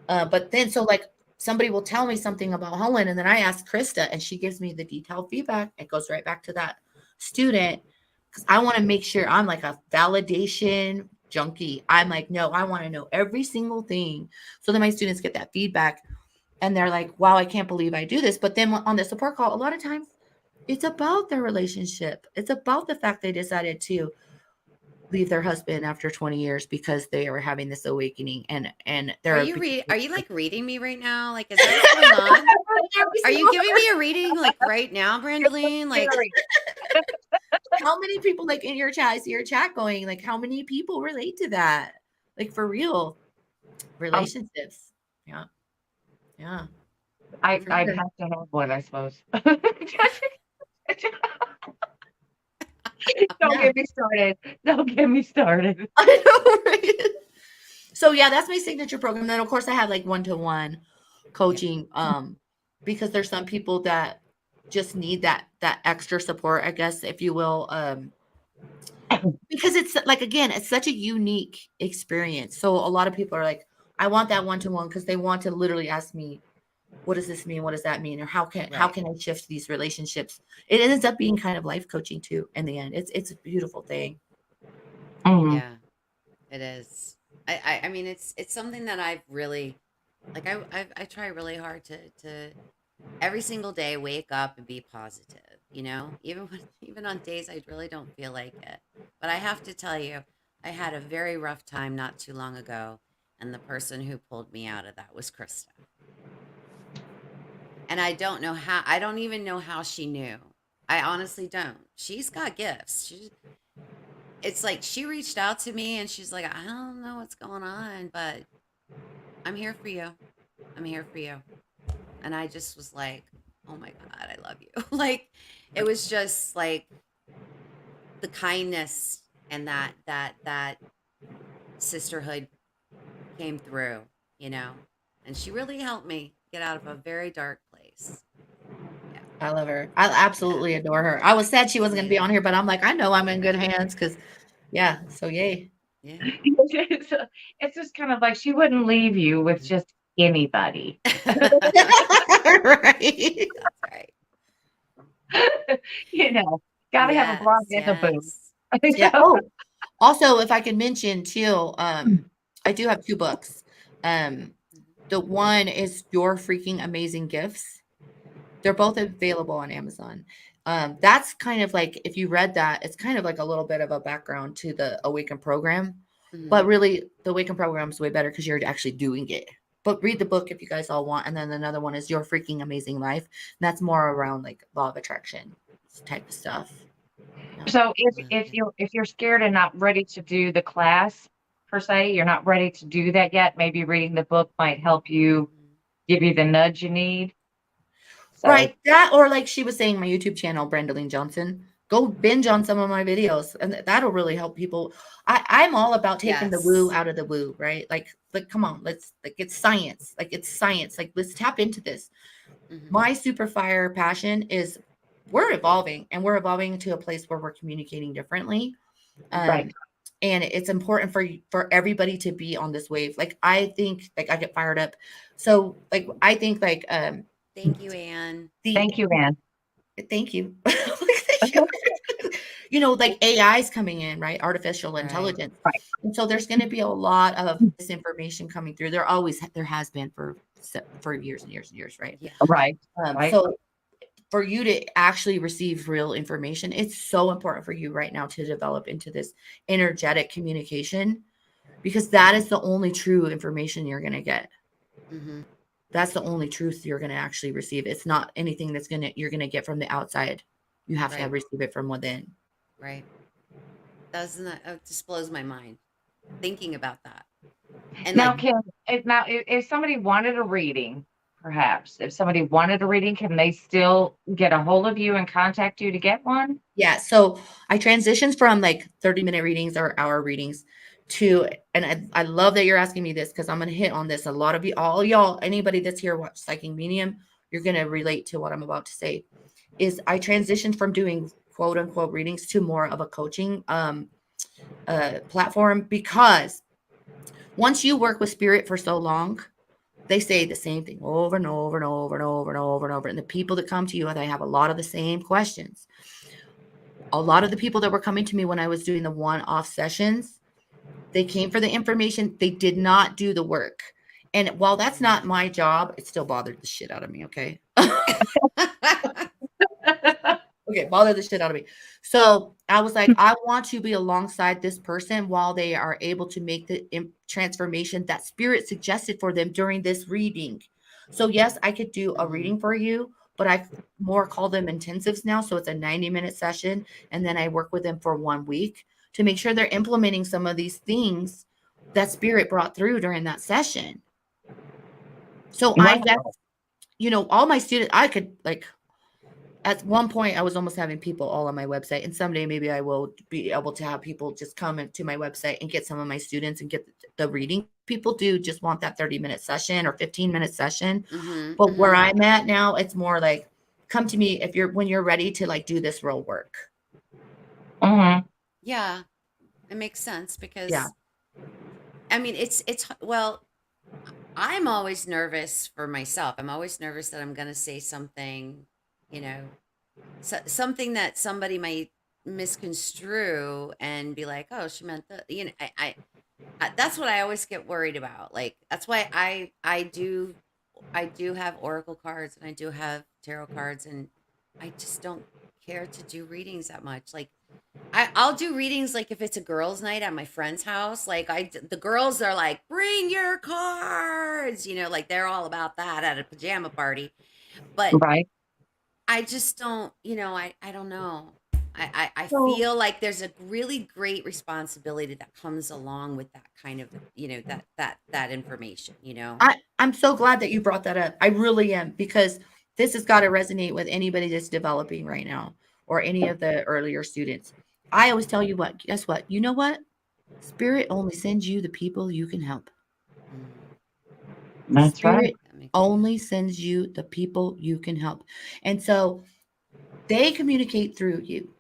But then, so like somebody will tell me something about Helen, and then I ask Krista, and she gives me the detailed feedback. It goes right back to that student because I want to make sure I'm like a validation junkie. I'm like, no, I want to know every single thing. So then my students get that feedback and they're like, wow, I can't believe I do this. But then on the support call, a lot of times it's about their relationship. It's about the fact they decided to leave their husband after 20 years because they were having this awakening and they're Are you like reading me right now? Like, is that what's going on? Are you giving me a reading like right now, Brandaleen? Like, how many people like in your chat? I see your chat going, like, how many people relate to that? Like, for real, relationships. Yeah. I have to have one, I suppose. Don't get me started. Don't get me started. I know, right? So yeah, that's my signature program. Then of course I have like one-to-one coaching, because there's some people that just need that extra support, I guess, if you will, because it's like, again, it's such a unique experience. So a lot of people are like, I want that one-to-one because they want to literally ask me, what does this mean? What does that mean? Or how can I shift these relationships? It ends up being kind of life coaching too in the end. It's a beautiful thing. Mhm. yeah, it is. I mean, it's something that I've really like. I try really hard to every single day wake up and be positive. Even on days I really don't feel like it. But I have to tell you, I had a very rough time not too long ago, and the person who pulled me out of that was Krista. And I don't even know how she knew. I honestly don't. She's got gifts. It's like she reached out to me and she's like, I don't know what's going on, but I'm here for you. I'm here for you. And I just was like, oh my God, I love you. Like, it was just like the kindness and that sisterhood came through, and she really helped me get out of a very dark place. Yeah. I love her. I absolutely adore her. I was sad she wasn't going to be on here, but I'm like, I know I'm in good hands because, yeah. So yay. Yeah. It's just kind of like she wouldn't leave you with just anybody. Right. That's right. Gotta have a blog and a boom. Yeah. Oh, also, if I can mention too, I do have 2 books. The one is Your Freaking Amazing Gifts. They're both available on Amazon. That's kind of like, if you read that, it's kind of like a little bit of a background to the Awaken program. Mhm. But really, the Awaken program is way better because you're actually doing it. But read the book if you guys all want. And then another one is Your Freaking Amazing Life. And that's more around like law of attraction type of stuff. Yeah. So if you're scared and not ready to do the class per se, you're not ready to do that yet, maybe reading the book might help you, give you the nudge you need. So, Right. That, or like she was saying, my YouTube channel, Brandaleen Johnson, Go binge on some of my videos, and that'll really help people. I'm all about taking the woo Yes. out of the woo, right? Like come on, let's it's science. It's science. Like, let's tap into this. Mhm. My super fire passion is we're evolving, and we're evolving to a place where we're communicating differently. Right. And it's important for everybody to be on this wave. Like, I think, like, I get fired up. So, like, I think, like, Thank you, Anne. Thank you, Anne. thank you. Thank you. You know, like, AI is coming in, right? Artificial intelligence. Right. And so there's going to be a lot of misinformation coming through. There has been for years and years and years, right? Yeah. Right. Right. So for you to actually receive real information, it's so important for you right now to develop into this energetic communication, because that is the only true information you're going to get. Mm-hmm. That's the only truth you're going to actually receive. It's not anything you're going to get from the outside. You have to Right. receive it from within. Right. Doesn't that just blows my mind thinking about that? And Now, like, if somebody wanted a reading, perhaps if somebody wanted a reading, can they still get a hold of you and contact you to get one? Yeah. So I transitioned from like 30-minute readings or hour readings to, and I love that you're asking me this, because I'm going to hit on this. A lot of you, all y'all, anybody that's here watch Psychic Medium, you're going to relate to what I'm about to say. Is I transitioned from doing quote unquote readings to more of a coaching platform, because once you work with spirit for so long, they say the same thing over and over and over and over and over and over. And the people that come to you, they have a lot of the same questions. A lot of the people that were coming to me when I was doing the one-off sessions, they came for the information. They did not do the work. And while that's not my job, it still bothered the shit out of me. Okay. Okay, bothered the shit out of me. So I was like, I want to be alongside this person while they are able to make the transformation that spirit suggested for them during this reading. So yes, I could do a reading for you, but I more call them intensives now. So it's a 90-minute session. And then I work with them for 1 week to make sure they're implementing some of these things that spirit brought through during that session. So all my students, I could, like, at one point I was almost having people all on my website, and someday maybe I will be able to have people just come into my website and get some of my students and get the reading. People do just want that 30-minute session or 15-minute session. But where I'm at now, it's more like, come to me when you're ready to, like, do this real work. Yeah, it makes sense, because Yeah. I mean, well, I'm always nervous for myself. I'm always nervous that I'm going to say something, something that somebody might misconstrue and be like, oh, she meant that, I that's what I always get worried about. Like, that's why I do have oracle cards, and I do have tarot cards, and I just don't care to do readings that much. Like, I'll do readings, like, if it's a girls' night at my friend's house. Like, the girls are like, bring your cards, like, they're all about that at a pajama party. But Right. I just don't, I don't know. I feel like there's a really great responsibility that comes along with that kind of, that information, I'm so glad that you brought that up. I really am, because this has got to resonate with anybody that's developing right now, or any of the earlier students. I always tell you what, guess what? You know what? Spirit only sends you the people you can help. That's Spirit right. only sends you the people you can help. And so they communicate through you.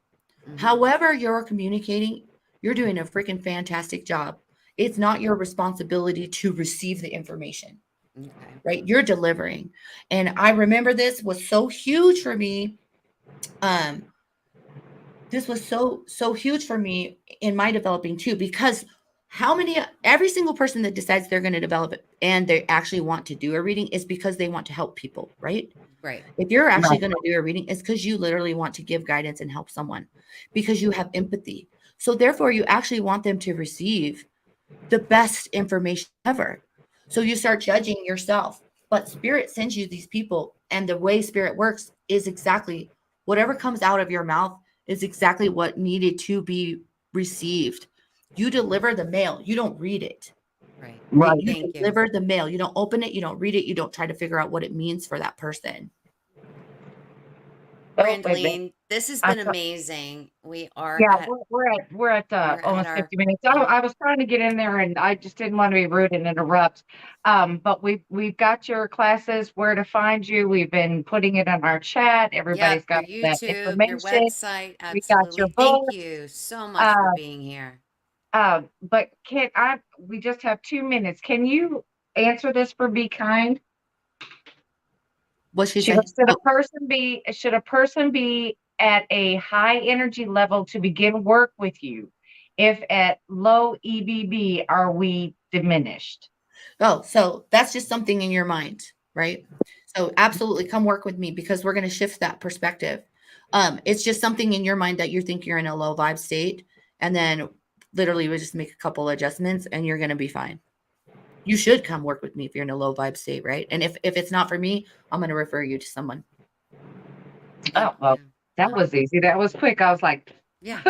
However you're communicating, you're doing a freaking fantastic job. It's not your responsibility to receive the information. Okay. Right? You're delivering. And I remember this was so huge for me. This was so huge for me in my developing too, because every single person that decides they're going to develop it and they actually want to do a reading is because they want to help people, right? Right. If you're actually going to do a reading, it's because you literally want to give guidance and help someone, because you have empathy. So therefore, you actually want them to receive the best information ever. So you start judging yourself. But spirit sends you these people, and the way spirit works is exactly whatever comes out of your mouth is exactly what needed to be received. You deliver the mail. You don't read it. Right. You deliver the mail. You don't open it. You don't read it. You don't try to figure out what it means for that person. Brandaleen, This has I been thought, amazing. We are yeah, at we're at we're at almost our 50 minutes. yeah. I was trying to get in there and I just didn't want to be rude and interrupt. But we've got your classes, where to find you. We've been putting it on our chat. Everybody's Yep, your got that YouTube, your information. website. We got your Absolutely. Thank book. you so much for Uh, being here. but we just have 2 minutes. Can you answer this for Be Kind? What she Should, say? should a person be at a high energy level to begin work with you? If at low EBB, are we diminished? Oh, so that's just something in your mind, right? So absolutely come work with me because we're going to shift that perspective. It's just something in your mind that you think you're in a low vibe state. And then literally we just make a couple adjustments and you're going to be fine. You should come work with me if you're in a low vibe state, right? And if it's not for me, I'm going to refer you to someone. Oh, well, that was easy. That was quick. I was like, Yeah.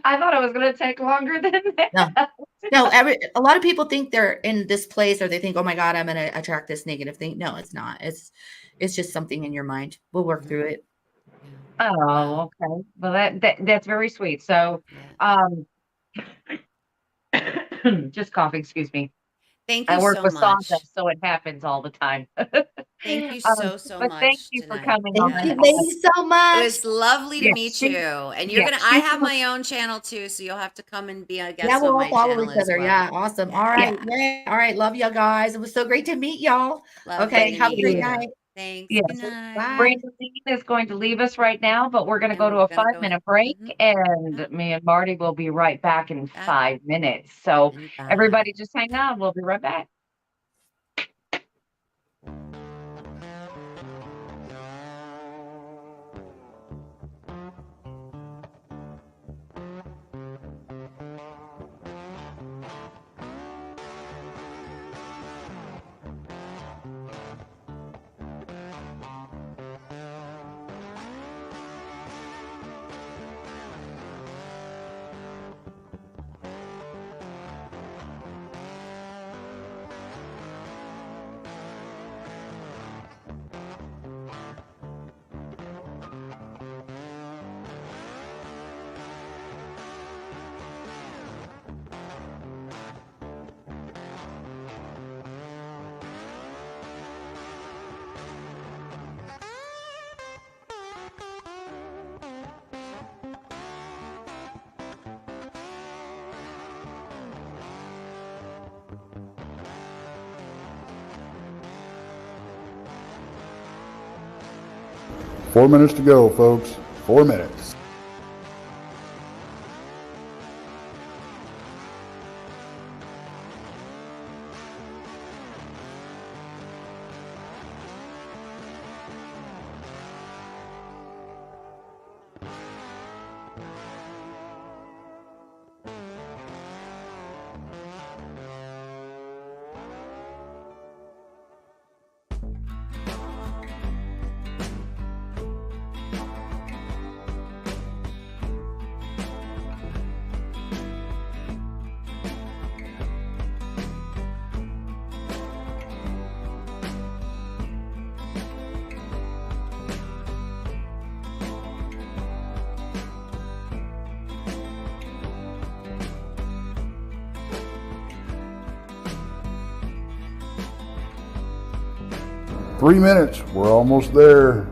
I thought it was going to take longer than that. No, a lot of people think they're in this place or they think, oh my God, I'm going to attract this negative thing. No, it's not. It's just something in your mind. We'll work through it. Oh, okay. Well, that's very sweet. So, just coughing, excuse me. Thank you I work so with much. sawdust, so it happens all the time. Thank you so But much thank you for tonight. coming Thank on. you, ladies, so It much. was lovely to Yeah, meet she- you. And you're yeah, gonna I she have was- my own channel too, so you'll have to come and be a guest Yeah, on we'll my all follow channel each as other. well. Yeah, awesome. All right. Yeah. All right. Love y'all guys. It was so great to meet y'all. Lovely Okay. to Have a meet great you. night. Thanks. Yes. Good night. Bye. Brandaleen is going to leave us right now, but we're going to And go to we're a gonna go 5-minute break, and Yep. me and Marty will be right back in Back. 5 minutes. So And bye. everybody just hang on. We'll be right back. Four minutes to go, folks. 4 minutes. Three minutes. We're almost there.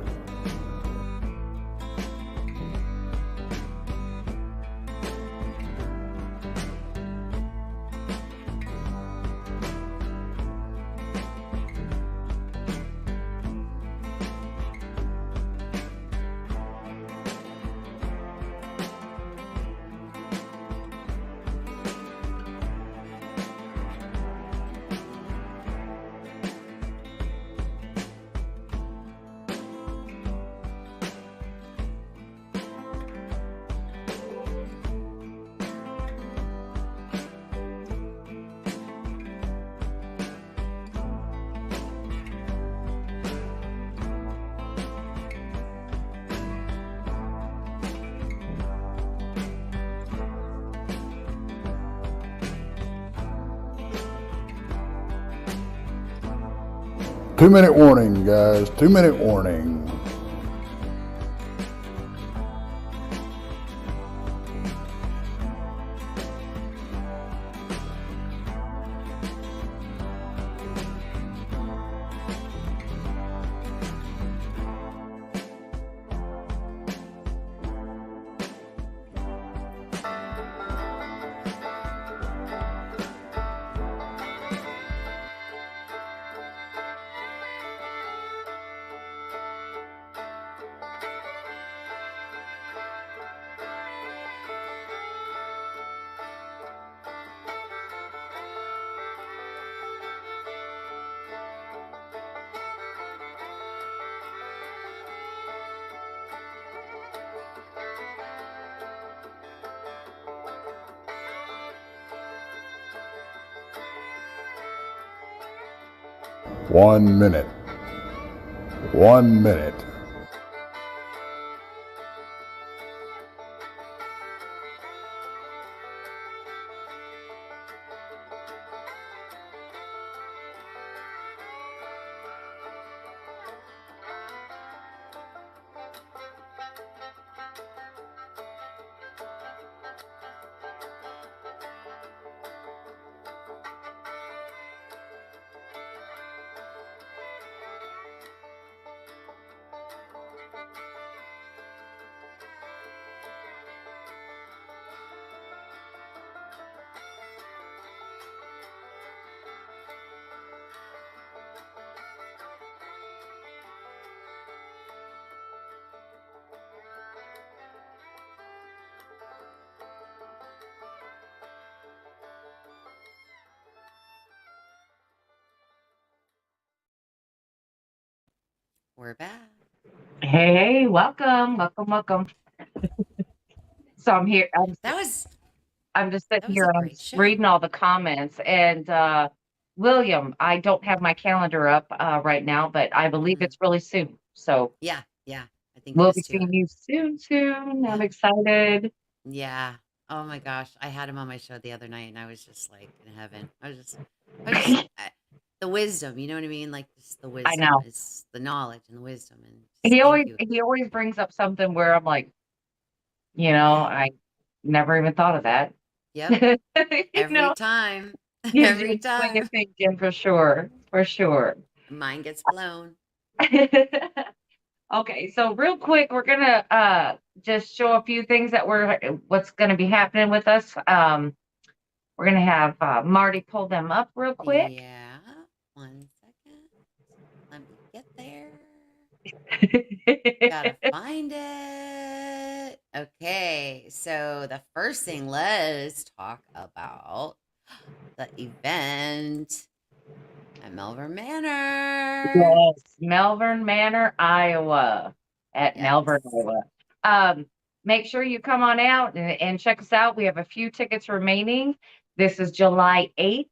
Two-minute warning, guys. 2-minute warning. 1 minute. 1 minute. We're back. Hey, welcome, welcome, welcome. So I'm here. That was I'm just sitting that was here a and I'm great show. reading all the comments. And William, I don't have my calendar up right now, but I believe Mhm. it's really soon. So Yeah, I think it we'll is be too. seeing you soon. I'm Yeah. excited. Yeah. Oh my gosh, I had him on my show the other night, and I was just like in heaven. The wisdom, you know what I mean? Like just the I wisdom know. is the knowledge and the wisdom, and just thank you. He always brings up something where I'm like, Yeah. I never even thought of that. Yep. You Every know, time. gives Every you a way of time. thinking for sure, for sure. Mine gets blown. Okay, so real quick, we're gonna just show a few things that what's gonna be happening with us. We're gonna have Marty pull them up real quick. Yeah. 1 second. Let me get there. Gotta find it. Okay, so the first thing, let's talk about the event at Melbourne Manor. Yes, Melbourne Manor, Iowa, at Melbourne, Yes. Iowa. Make sure you come on out and check us out. We have a few tickets remaining. This is July 8th.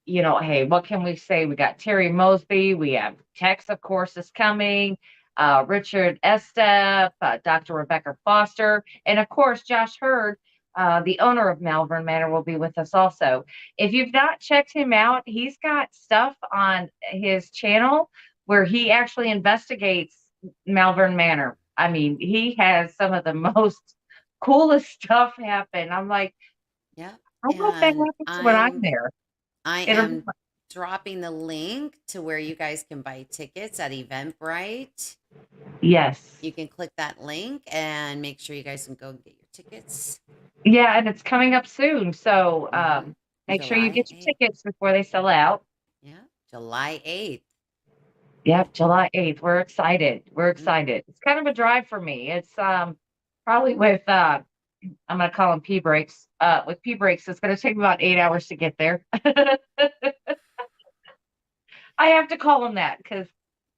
Hey, what can we say? We got Terry Mosby. We have Tex, of course, is coming. Richard Estep, Dr. Rebecca Foster, and of course, Josh Hurd, the owner of Malvern Manor, will be with us also. If you've not checked him out, he's got stuff on his channel where he actually investigates Malvern Manor. I mean, he has some of the most coolest stuff happen. I'm like, Yep. I hope that And happens when I'm there. I It'll am dropping the link to where you guys can buy tickets at Eventbrite. Yes. You can click that link and make sure you guys can go get your tickets. Yeah, and it's coming up soon. So make sure you July get your 8th. tickets before they sell out. Yeah, July 8th. Yep, July 8th. We're excited. We're excited. It's kind of a drive for me. It's probably with I'm gonna call them P breaks. With P breaks, it's gonna take me about 8 hours to get there. I have to call them that because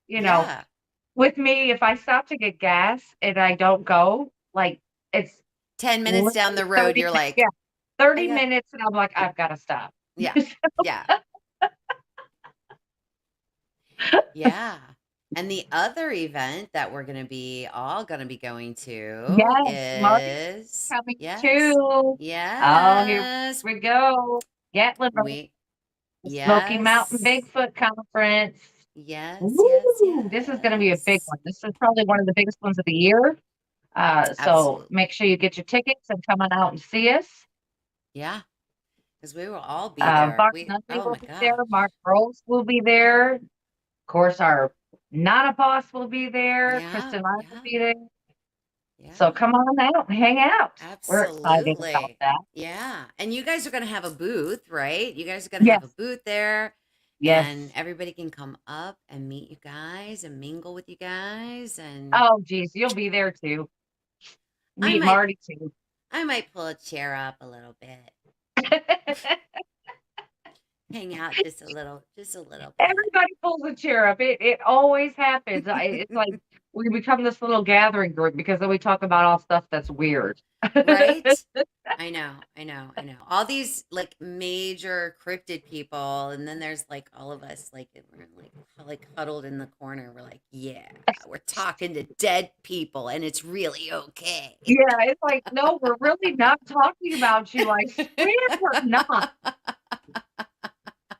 Yeah. with me, if I stop to get gas and I don't go, like it's 10 minutes down the road, 30 you're minutes, like, yeah, 30 got- minutes, and I'm like, I've got to stop. yeah, yeah, yeah. And the other event that we're going to be all going to be going to Yes, Marty's is coming yes, too. Oh, here yes, we go. Gatlin, we Smoky Mountain yes, Bigfoot Conference. yes, Woo! This is going to be a big yes. one. This is probably one of the biggest ones of the year. So Absolutely, make sure you get your tickets and come on out and see us. yeah, because we will all be there. Bart Nunley Oh will my be there. gosh, Mark Rose will be there. Of course, our Not a Boss will be there. Kristen Lyon will be there. So yeah. come on out and hang out. We're excited about Absolutely. that. Yeah. And you guys are going to have a booth, right? You guys are going to have a Yes. booth there, Yes. and everybody can come up and meet you guys and mingle with you guys. And Oh, geez, you'll be there too. I Meet might, Marty too. I might pull a chair up a little bit, hang out just a little bit. Everybody pulls a chair up. It always happens. It's like we become this little gathering group because then we talk about all stuff that's weird. Right? I know, I know, I know. All these like major cryptid people, and then there's like all of us, like we're like huddled in the corner. We're like, yeah, we're talking to dead people, and it's really okay. Yeah, it's like, no, we're really not talking about you. I swear we're not.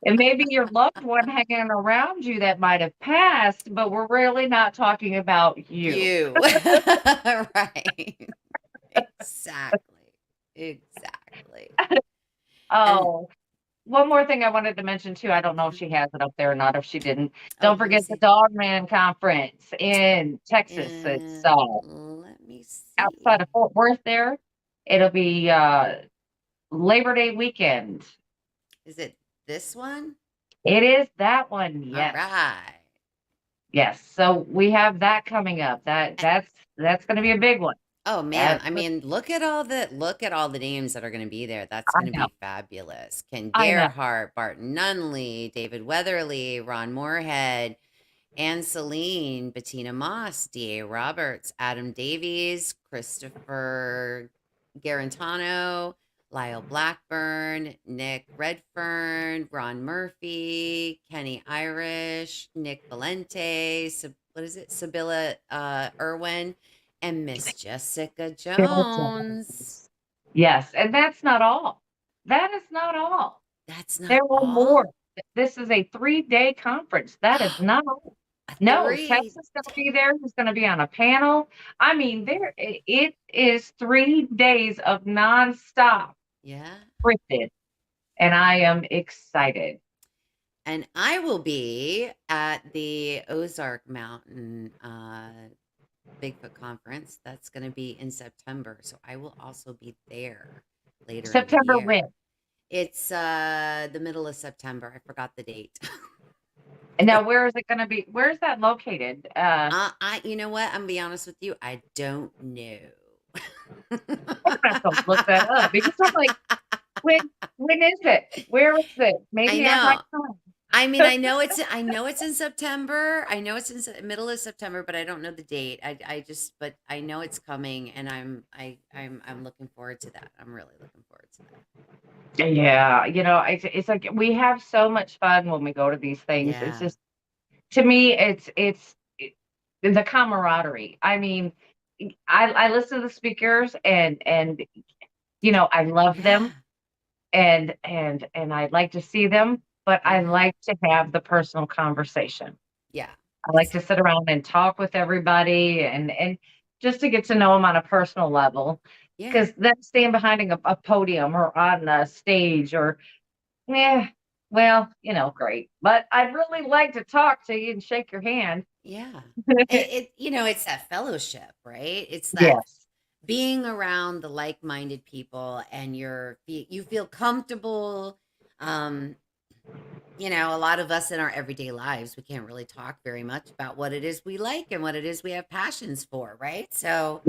And maybe your loved one hanging around you that might have passed, but we're really not talking about you. You, right? Exactly, exactly. And Oh, one more thing I wanted to mention too. I don't know if she has it up there or not. If she didn't, oh, don't let me forget the see. Dogman Conference in Texas. It's And let me outside see. of Fort Worth there. It'll be Labor Day weekend. Is it this one? It is that one, All yes. right. Yes. So we have that coming up. That's going to be a big one. Oh man, That's I mean, look at all the names that are going to be there. That's I going to know. be fabulous. Ken I know. Gerhardt, Barton Nunley, David Weatherly, Ron Moorhead, Anne Selene, Bettina Moss, D.A. Roberts, Adam Davies, Christopher Garantano, Lyle Blackburn, Nick Redfern, Ron Murphy, Kenny Irish, Nick Valente, Sibylla Irwin, and Miss Jessica Jones. Yes, and that's not all. That is not all. That's not There are all? more. This is a 3-day conference. That is not all. A No, Tess is going to be there. He's going to be on a panel. I mean, it is 3 days of nonstop Yeah. scripted, and I am excited. And I will be at the Ozark Mountain Bigfoot Conference. That's going to be in September. So I will also be there later in the September year. when? It's the middle of September. I forgot the date. And now, where is it going to be? Where is that located? You know what? I'm gonna be honest with you. I don't know. I'm gonna have to look that up because I'm like, when is it? Where is it? I Maybe I might know. come. I mean, I know it's in September. I know it's in middle of September, but I don't know the date. But I know it's coming, and I'm looking forward to that. I'm really looking forward to that. Yeah, it's like we have so much fun when we go to these things. It's Yeah. just, to me, the camaraderie. I mean, I listen to the speakers and I love Yeah. them and I'd like to see them, but I Mhm. like to have the personal conversation. Yeah. I like to sit around and talk with everybody and just to get to know them on a personal level. Yeah. Because then staying behind a podium or on a stage or, yeah, well, great. But I'd really like to talk to you and shake your hand. Yeah. It's that fellowship, right? It's that Yes. being around the like-minded people, and you feel comfortable. A lot of us in our everyday lives, we can't really talk very much about what it is we like and what it is we have passions for, right? So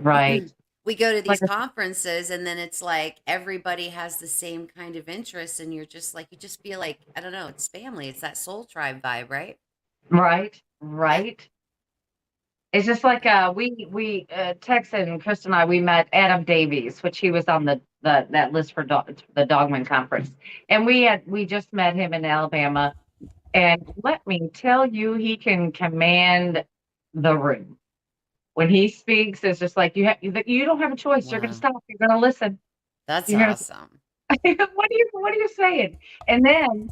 Right. we go to Like these conferences, and then it's like everybody has the same kind of interests, and you just feel like, I don't know, it's family. It's that soul tribe vibe, right? right, Yeah. right. It's just like we Tex and Chris and I, we met Adam Davies, which he was on that list for the Dogman Conference, and we just met him in Alabama, and let me tell you, he can command the room. When he speaks, it's just like you don't have a choice. You're going to Wow. stop. You're going to listen. That's You're going to awesome. what are you saying? And then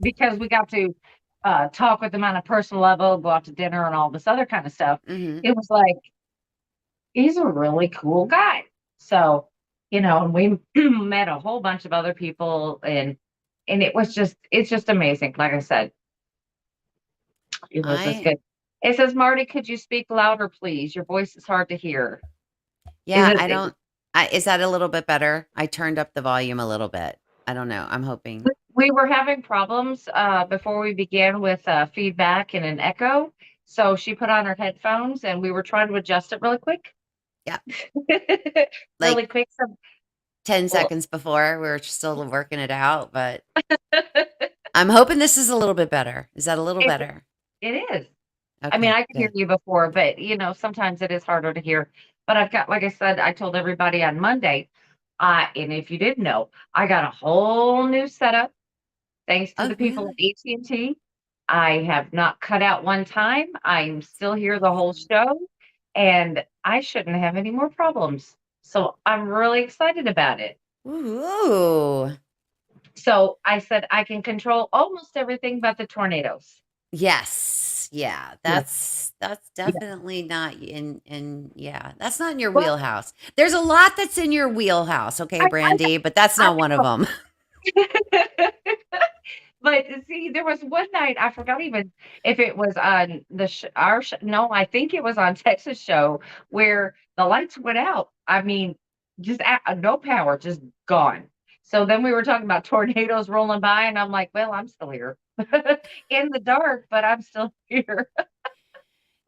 because we got to talk with him on a personal level, go out to dinner and all this other kind of stuff, Hmm. it was like he's a really cool guy. So, and we met a whole bunch of other people and it's just amazing. Like I said, it was just I good. It says, Marty, could you speak louder, please? Your voice is hard to hear. Yeah, Is I it, don't is that a little bit better? I turned up the volume a little bit. I don't know. I'm hoping. we were having problems before we began with feedback and an echo. So she put on her headphones and we were trying to adjust it really quick. Yeah. Really Like quick. So, 10 well, seconds before, we were still working it out, but I'm hoping this is a little bit better. Is that a little it, better? it is. I mean, Okay, I could hear good. you before, but sometimes it is harder to hear. But I've got, like I said, I told everybody on Monday, and if you didn't know, I got a whole new setup thanks to Oh, the people at really? AT&T. I have not cut out one time. I'm still here the whole show, and I shouldn't have any more problems. So I'm really excited about it. Ooh. So I said I can control almost everything but the tornadoes. Yes. Yeah. Yeah. That's Yeah. definitely not yeah, that's not in your Well, wheelhouse. There's a lot that's in your wheelhouse, okay, I Brandy, but that's I not one of them. know. But see, there was one night I forgot even if it was on our no, I think it was on Texas show where the lights went out. I mean, just no power, just gone. So then we were talking about tornadoes rolling by, and I'm like, well, I'm still here in the dark, but I'm still here.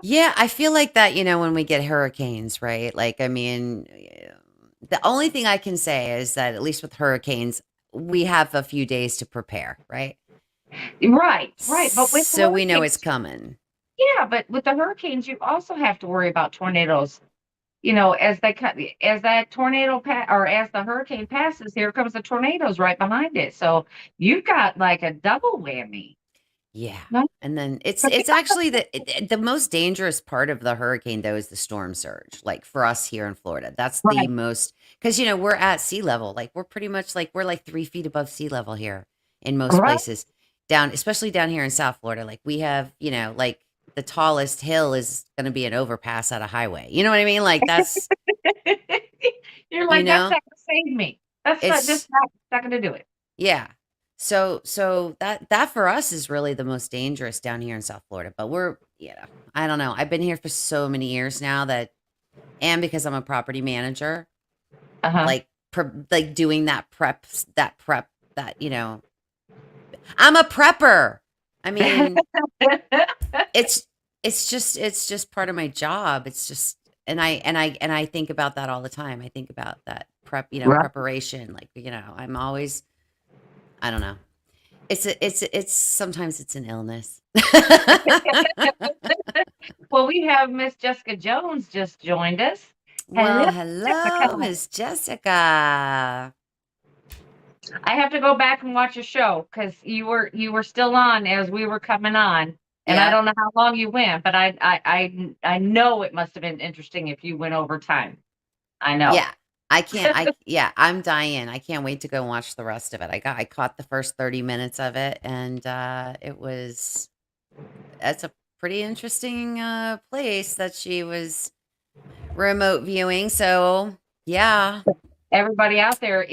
Yeah, I feel like that, when we get hurricanes, right? Like, I mean, the only thing I can say is that at least with hurricanes, we have a few days to prepare, right? Right, right. But with So we know it's hurricanes, coming. yeah, but with the hurricanes, you also have to worry about tornadoes. As they cut, as that or as the hurricane passes, here comes the tornadoes right behind it. So you've got like a double whammy. Yeah. No, And then it's but it's actually the most dangerous part of the hurricane though is the storm surge. Like for us here in Florida, that's the right, most because we're at sea level. Like we're pretty much like we're like 3 feet above sea level here in most right. places down, especially down here in South Florida. Like we have, like the tallest hill is going to be an overpass at a highway. You know what I mean? Like that's You're you like, that's know, not gonna save me. That's not just it's not gonna do it. Yeah. So that for us is really the most dangerous down here in South Florida. But I don't know. I've been here for so many years now that, and because I'm a property manager, Uh like doing that, I'm a prepper. I mean, huh. it's it's just part of my job. It's just, and I think about that all the time. I think about that Right. preparation. Like, I'm always, I don't know. It's sometimes it's an illness. Well, we have Miss Jessica Jones just joined us. Hello, Well, Jessica. hello, Miss Jessica. I have to go back and watch a show because you were still on as we were coming on, and I Yep. don't know how long you went, but I know it must have been interesting if you went over time. I know. Yeah. Yeah, I'm dying. I can't wait to go watch the rest of it. I caught the first 30 minutes of it and that's a pretty interesting place that she was remote viewing. So, yeah, Everybody out there,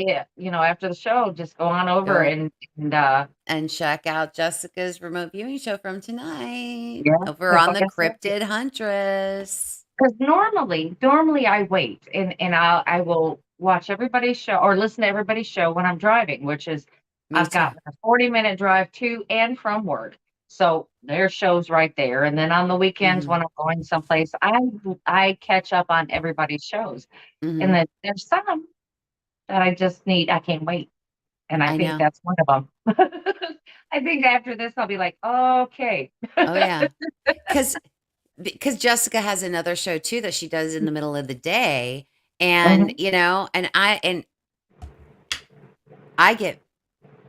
after the show, just go on over go and and check out Jessica's remote viewing show from tonight yeah, over because on like the I said, Cryptid Huntress. because normally I wait and I will watch everybody's show or listen to everybody's show when I'm driving, which is Me I've too. got like a 40-minute drive to and from work. So their shows right there. And then on the weekends Mhm. when I'm going someplace, I catch up on everybody's shows. And Mhm. then there's some that I can't wait. And I I think know. that's one of them. I think after this I'll be like, okay. Oh yeah. Cuz because Jessica has another show too that she does in the middle of the day and Mhm. I get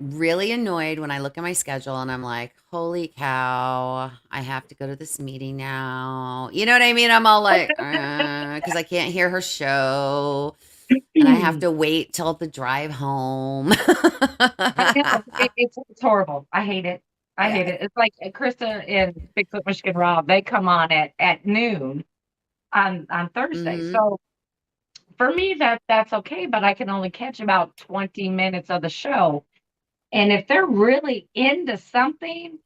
really annoyed when I look at my schedule and I'm like, "Holy cow, I have to go to this meeting now." You know what I mean? I'm all like, because I can't hear her show and I have to wait till the drive home. I know. It's horrible. I hate it. I Yeah. hate it. It's like Krista and Bigfoot Michigan Rob, they come on at noon on Thursday. Mhm. So for me that's okay, but I can only catch about 20 minutes of the show. And if they're really into something,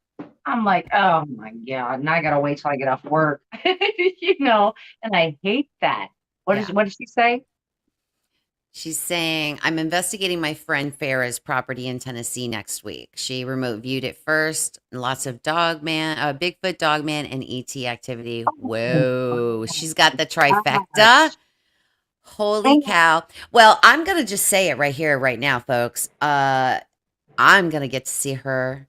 I'm like, oh my God, now I gotta wait till I get off work. And I hate that. Yeah. What did she say? She's saying, I'm investigating my friend Farah's property in Tennessee next week. She remote viewed it first. Lots of Bigfoot, Dogman, and ET activity. Oh Whoa. She's got the my trifecta. gosh. Holy Oh, cow. Well, I'm going to just say it right here, right now, folks. I'm going to get to see her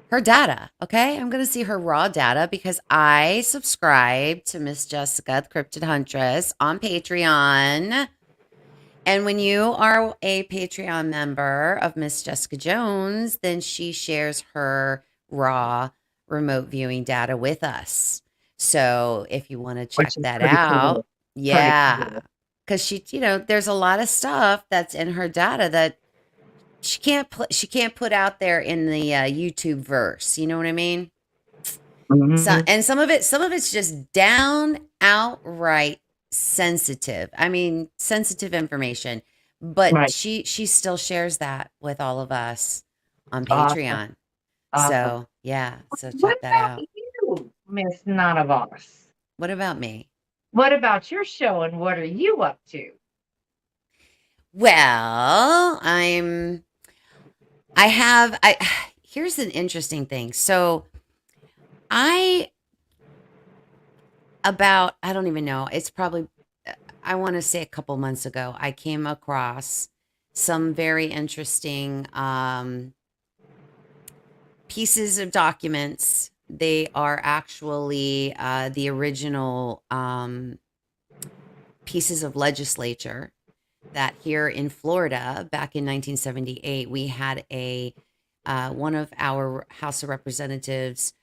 her data. Okay. I'm going to see her raw data because I subscribe to Miss Jessica, the Cryptid Huntress, on Patreon. And when you are a Patreon member of Miss Jessica Jones, then she shares her raw remote viewing data with us. So if you want to check Which is that pretty out, cool. Pretty yeah. cool. Because there's a lot of stuff that's in her data that she can't put out there in the YouTube verse. You know what I mean? So, Mhm. and some of it's just down outright sensitive. I mean, sensitive information, but Right. she still shares that with all of us on Awesome. Patreon. Awesome. So, yeah, so What check that about out. you, Miss None of Us? What about me? What about your show and what are you up to? Well, I here's an interesting thing. So, I I don't even know. It's probably I want to say a couple months ago, I came across some very interesting pieces of documents. They are actually the original pieces of legislature that here in Florida back in 1978, we had a one of our House of Representatives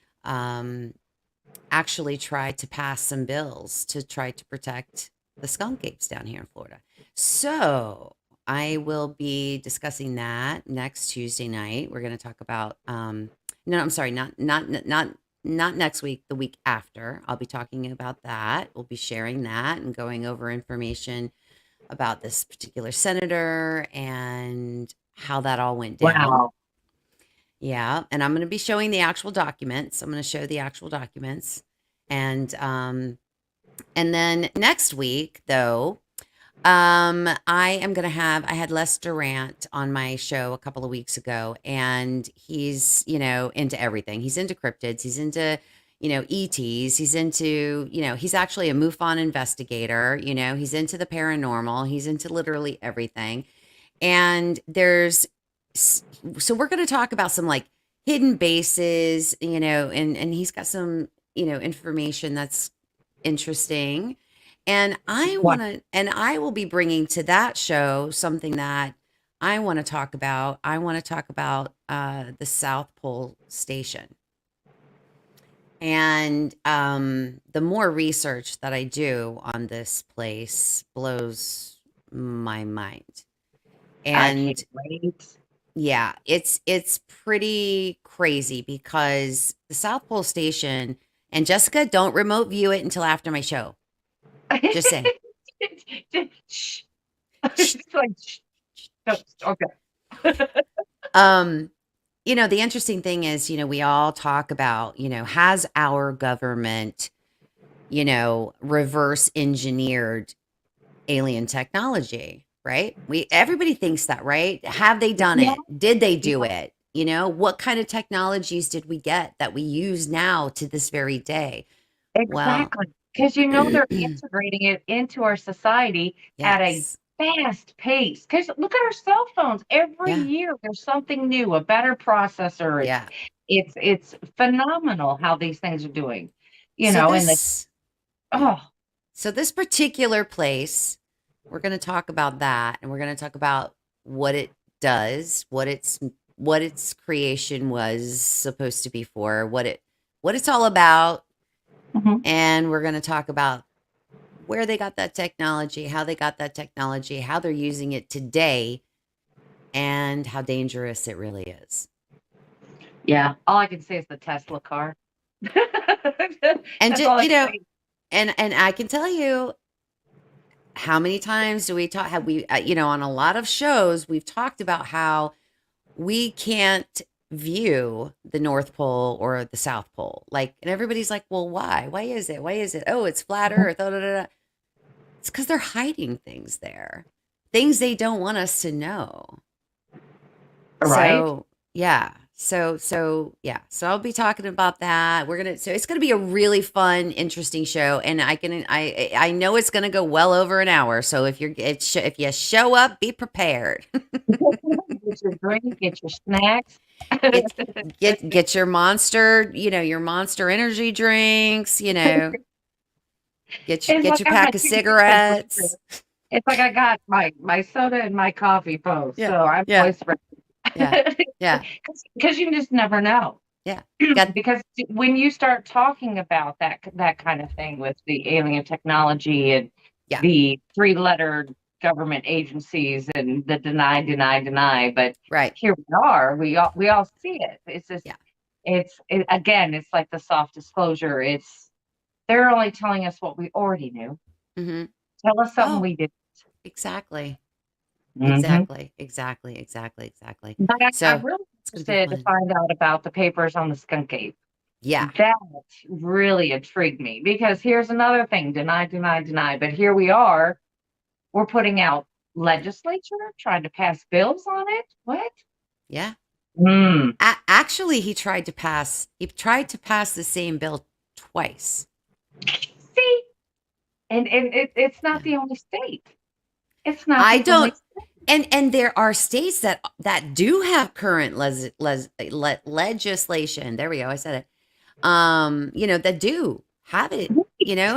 actually tried to pass some bills to try to protect the skunk apes down here in Florida. So I will be discussing that next Tuesday night. We're going to talk about no, I'm sorry, not next week, the week after. I'll be talking about that. We'll be sharing that and going over information about this particular senator and how that all went down. Wow. Yeah, and I'm going to be showing the actual documents. I'm going to show the actual documents. And then next week though, I am going to I had Les Durant on my show a couple of weeks ago, and he's, into everything. He's into cryptids. He's into, ETs. He's into, he's actually a MUFON investigator. He's into the paranormal. He's into literally everything. And so we're going to talk about some like hidden bases, and he's got some, information that's interesting. And Wow. I will be bringing to that show something that I want to talk about. I want to talk about the South Pole Station. And the more research that I do on this place blows my mind. I And can't wait. yeah, it's pretty crazy because the South Pole Station, and Jessica, don't remote view it until after my show. Just saying. Shh. Shh. It's like, shh. No, okay. The interesting thing is, we all talk about, has our government, reverse engineered alien technology, right? Everybody thinks that, right? Have they done Yeah. it? Did they do Yeah. it? What kind of technologies did we get that we use now to this very day? Well, Exactly. Because they're integrating it into our society at a yes. fast pace. Because look at our cell phones. Every Yeah. year there's something new, a better processor. Yeah. It's phenomenal how these things are doing. So And this oh so this particular place, we're going to talk about that, and we're going to talk about what it does, what its creation was supposed to be for, what it's all about, mhm. and we're going to talk about where they got that technology, how they got that technology, how they're using it today, and how dangerous it really is. Yeah. All I can say is the Tesla car. And That's all I can say. and I can tell you, how many times do we talk? Have we, on a lot of shows, we've talked about how we can't view the North Pole or the South Pole. Like, and everybody's like, well, why? Why is it? Why is it? Oh, it's flat Earth. Da, da, da, da. It's because they're hiding things there, things they don't want us to know. Right? So, yeah. Yeah. So I'll be talking about that. So it's gonna be a really fun, interesting show, and I know it's gonna go well over an hour. So if if you show up, be prepared. Get your drink, get your snacks, Get get your monster, your monster energy drinks, It's get like your I pack had of 2 kids. cigarettes. It's like I got my soda and my coffee both, Yeah. so I'm Yeah. always Yeah. ready. Yeah. Because you just never know. Yeah. Got Because when you start talking about that kind of thing with the alien technology and yeah. the three-letter government agencies and the deny, but Right. here we are. We all see it. It's just Yeah. again, it's like the soft disclosure. They're only telling us what we already knew. Mm-hmm. Tell us something Oh, we didn't. exactly. Mhm. Exactly. But I'm So really it's gonna be interested to fun. find out about the papers on the skunk ape. Yeah. That really intrigued me because here's another thing, deny. But here we are, we're putting out legislature, trying to pass bills on it. What? Yeah. Mm. Actually, he tried to pass the same bill twice. See? And it's not Yeah. the only state. It's not I the only don't and there are states that do have current legislation. There we go. I said it. That do have it,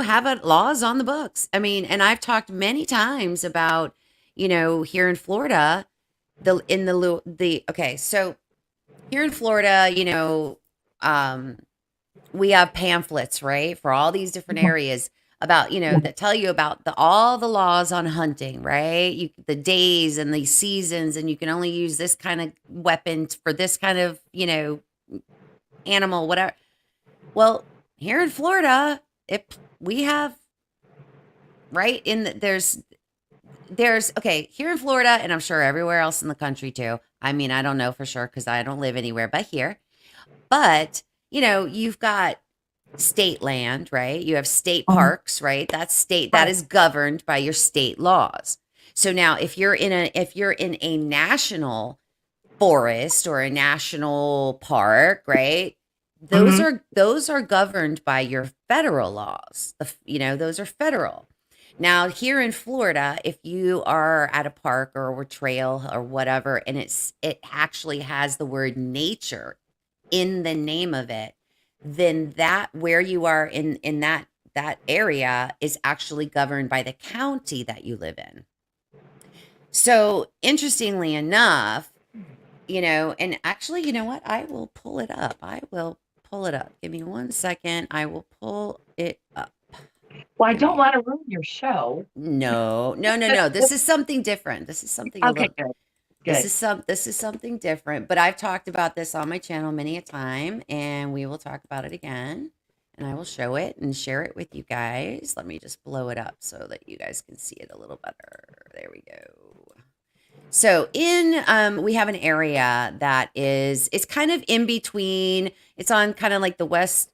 have it laws on the books. I mean, and I've talked many times about, here in Florida, okay, so here in Florida, we have pamphlets, right, for all these different areas about, that tell you about all the laws on hunting, right? The days and the seasons, and you can only use this kind of weapon for this kind of, animal, whatever. Well, here in Florida, we have right in the, there's okay, here in Florida, and I'm sure everywhere else in the country too. I mean, I don't know for sure because I don't live anywhere but here. But, you've got state land, right? You have state parks, right? That's state that is governed by your state laws. So now if you're in a national forest or a national park, right? Those are governed by your federal laws. Those are federal. Now, here in Florida, if you are at a park or a trail or whatever, and it actually has the word nature in the name of it, then that where you are in that area is actually governed by the county that you live in. So interestingly enough, and actually, you know what? I will pull it up. Give me 1 second. I will pull it up. Well, I don't want to ruin your show. No. This is something different. This is something a Okay, little. good. This is something different. But I've talked about this on my channel many a time, and we will talk about it again. And I will show it and share it with you guys. Let me just blow it up so that you guys can see it a little better. There we go. So we have an area that it's kind of in between. It's on kind of like the west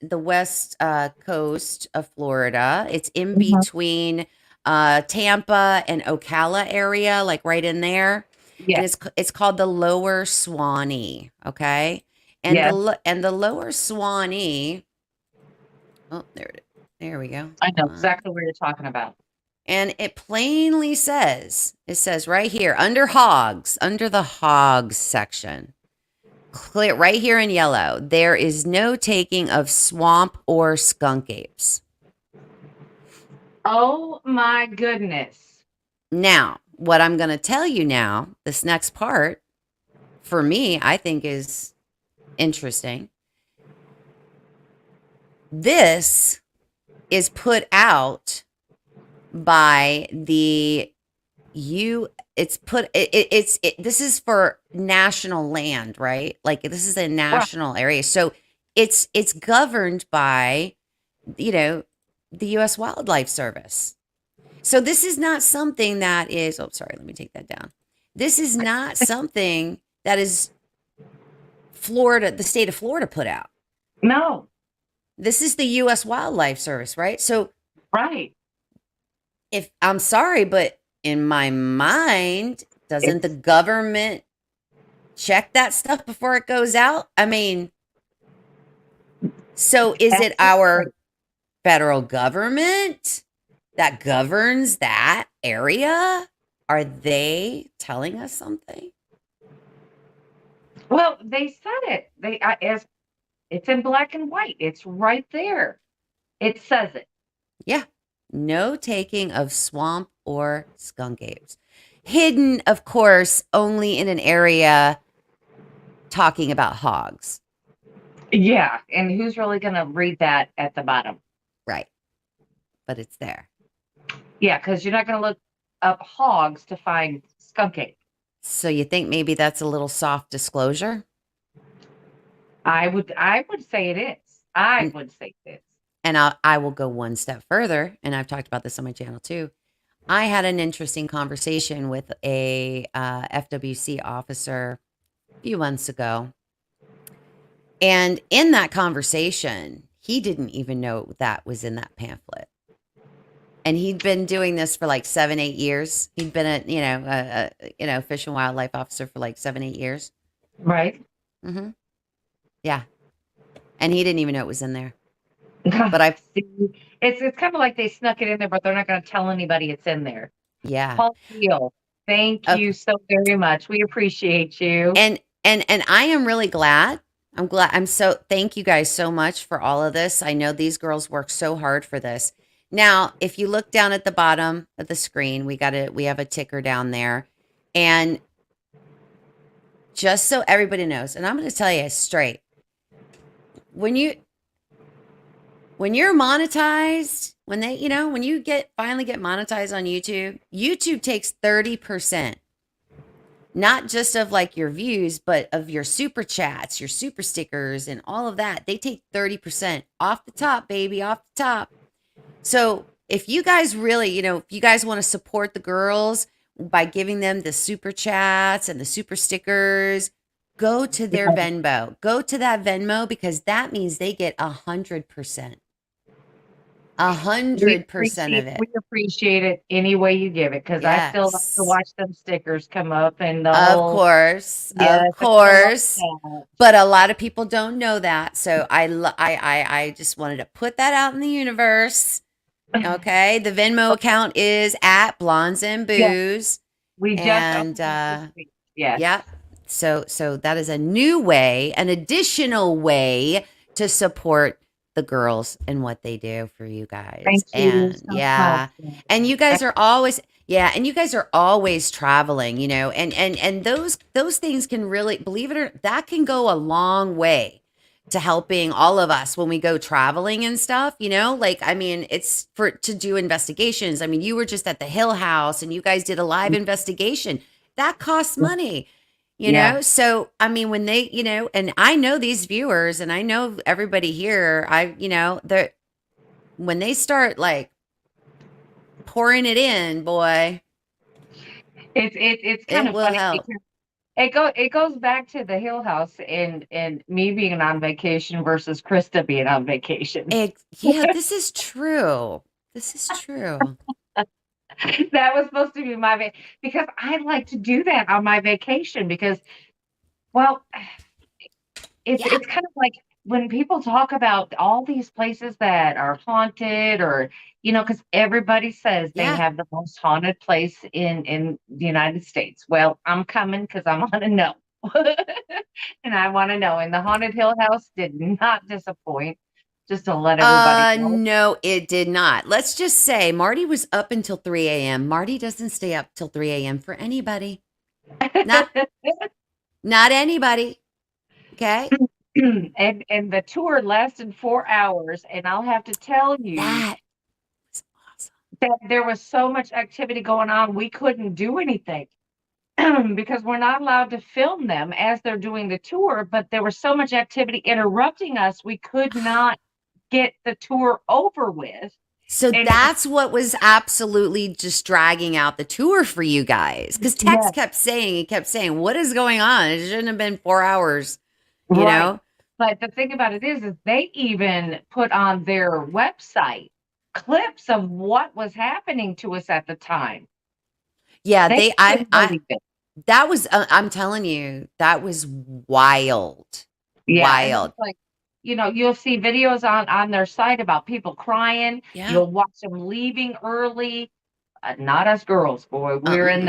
coast of Florida. It's in between Tampa and Ocala area, like right in there. Yeah. And it's called the Lower Swanee, okay? And the Lower Swanee. Oh, there it is. There we go. I know exactly what you're talking about. And it plainly says, right here, under the hogs section, clear right here in yellow, there is no taking of swamp or skunk apes. Oh my goodness. Now, what I'm going to tell you now, this next part, for me, I think is interesting. This is put out by the this is for national land, right? Like this is a national area. So it's governed by, the US Wildlife Service. So this is not something that is, oh, sorry, let me take that down. This is not something that is the state of Florida put out. No. This is the US Wildlife Service, right? So, right. If I'm sorry, but in my mind, doesn't the government check that stuff before it goes out? I mean, so is it our federal government that governs that area? Are they telling us something? Well, they said it. As it's in black and white. It's right there. It says it. Yeah. No taking of swamp or skunk apes. Hidden, of course, only in an area talking about hogs. Yeah, and who's really going to read that at the bottom? Right. But it's there. Yeah, because you're not going to look up hogs to find skunk ape. So you think maybe that's a little soft disclosure? I would say it is. I N- would say it is. And I will go one step further, and I've talked about this on my channel too. I had an interesting conversation with a FWC officer a few months ago. And in that conversation, he didn't even know that was in that pamphlet. And he'd been doing this for like 7-8 years. He'd been a Fish and Wildlife officer for like 7-8 years. Right? Mm-hmm. Yeah. And he didn't even know it was in there. But I, it's kind of like they snuck it in there, but they're not going to tell anybody it's in there. yeah. Paul Steele, thank you so very much. We appreciate you. And I am really glad. Thank you guys so much for all of this. I know these girls work so hard for this. Now, if you look down at the bottom of the screen, we have a ticker down there. And just so everybody knows, and I'm going to tell you straight, when you're monetized, when you finally get monetized on YouTube takes 30%. Not just of like your views, but of your super chats, your super stickers, and all of that. They take 30% off the top, baby, off the top. So if you guys really, if you guys want to support the girls by giving them the super chats and the super stickers, go to their Venmo. Go to that Venmo, because that means they get 100%. 100% of it. We appreciate it any way you give it, because I still have to watch them stickers come up and of course. But a lot of people don't know that, so I just wanted to put that out in the universe. Okay, the Venmo account is at Blondes and Booze. We just yeah. So that is a new way, an additional way to support the girls and what they do for you guys. Thank you so much. And you guys are always traveling, and those things can really, believe it or not, that can go a long way to helping all of us when we go traveling and stuff, it's to do investigations. I mean, you were just at the Hill House and you guys did a live investigation. That costs money. So, I mean, when they, and I know these viewers and I know everybody here, when they start like pouring it in, boy, it's kind of funny. It goes back to the Hill House and me being on vacation versus Krista being on vacation. This is true. That was supposed to be my because I like to do that on my vacation because, well, it's kind of like when people talk about all these places that are haunted or, because everybody says they have the most haunted place in the United States. Well, I'm coming because I want to know. And I want to know. And the Haunted Hill House did not disappoint. Just to let everybody know. No, it did not. Let's just say Marty was up until 3 a.m. Marty doesn't stay up till 3 a.m. for anybody. Not anybody. Okay. And the tour lasted 4 hours. And I'll have to tell you that was awesome. That there was so much activity going on, we couldn't do anything. Because we're not allowed to film them as they're doing the tour, but there was so much activity interrupting us, we could not get the tour over with. So that's what was absolutely just dragging out the tour for you guys. Because Tex kept saying, what is going on? It shouldn't have been 4 hours, you know? But the thing about it is they even put on their website clips of what was happening to us at the time. Yeah, that was, I'm telling you, that was wild. Yeah, wild. Like, you'll see videos on their site about people crying. Yeah. You'll watch them leaving early. Not us girls, boy. We were in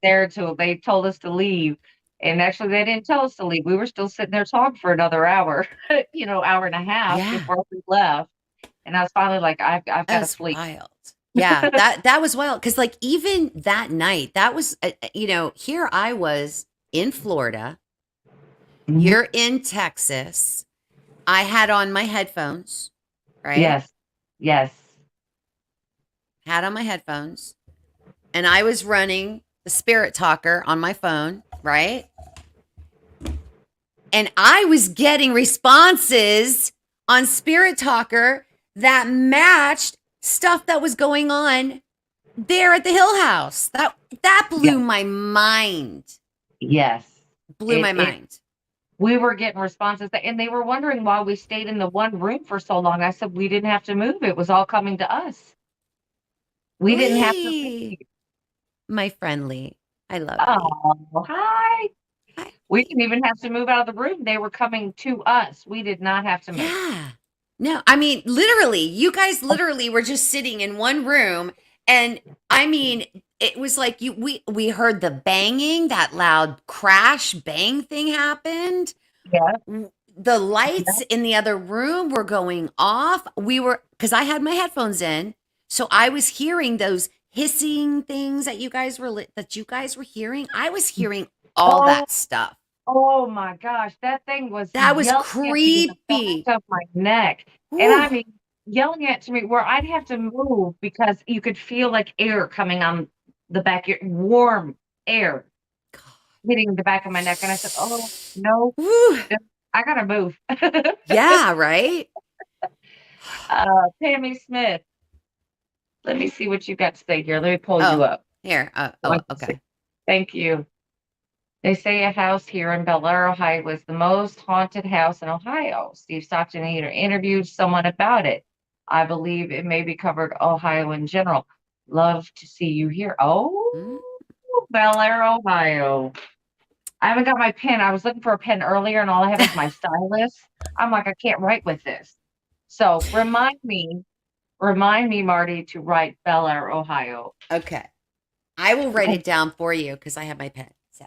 there till they told us to leave. And actually, they didn't tell us to leave. We were still sitting there talking for another hour, hour and a half Yeah. before we left. And I was finally like, I've got to That's sleep. wild. Yeah, that was wild because like even that night, that was here I was in Florida, Mhm. you're in Texas. I had on my headphones, right? Yes. Yes. Had on my headphones, and I was running the Spirit Talker on my phone, right? And I was getting responses on Spirit Talker that matched stuff that was going on there at the Hill House. That blew my mind. Yes. Blew my mind. We were getting responses and they were wondering why we stayed in the one room for so long. I said, we didn't have to move. It was all coming to us. We didn't have to leave. My friendly. I love you. Oh, hi. Hi. We didn't even have to move out of the room. They were coming to us. We did not have to move. Yeah. No, I mean, literally, you guys literally were just sitting in one room. And I mean, it was like we heard the banging, that loud crash bang thing happened. Yeah. The lights in the other room were going off. Because I had my headphones in. So I was hearing those hissing things that you guys were hearing. I was hearing all that stuff. Oh my gosh, that thing was creepy. At me in the back of my neck. Ooh. And I mean, yelling at me where I'd have to move because you could feel like air coming on the back, warm air hitting the back of my neck. And I said, oh, no, I gotta move. Yeah, right? Tammy Smith. Let me see what you got to say here. Let me pull you up. Here. Okay. Thank you. They say a house here in Bel Air, Ohio was the most haunted house in Ohio. Steve Stockton interviewed someone about it. I believe it may be covered Ohio in general. Love to see you here. Oh, Bel Air, Ohio. I haven't got my pen. I was looking for a pen earlier and all I have is my stylus. I'm like, I can't write with this. So remind me, Marty, to write Bel Air, Ohio. Okay. I will write it down for you because I have my pen. So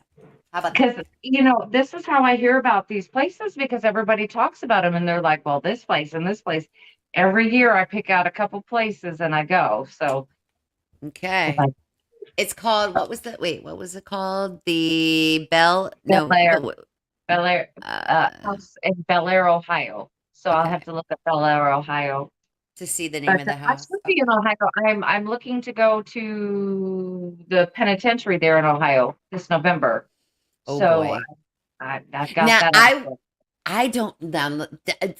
how about that? Because, this is how I hear about these places because everybody talks about them and they're like, well, this place and this place. Every year I pick out a couple places and I go. So. Okay. It's called, what was it called? The Bel Air house in Bel Air, Ohio. So I'll have to look at Bel Air, Ohio. To see the name of the house. I should be in Ohio. I'm looking to go to the penitentiary there in Ohio this November. Oh, so boy. I've got now, that. I don't,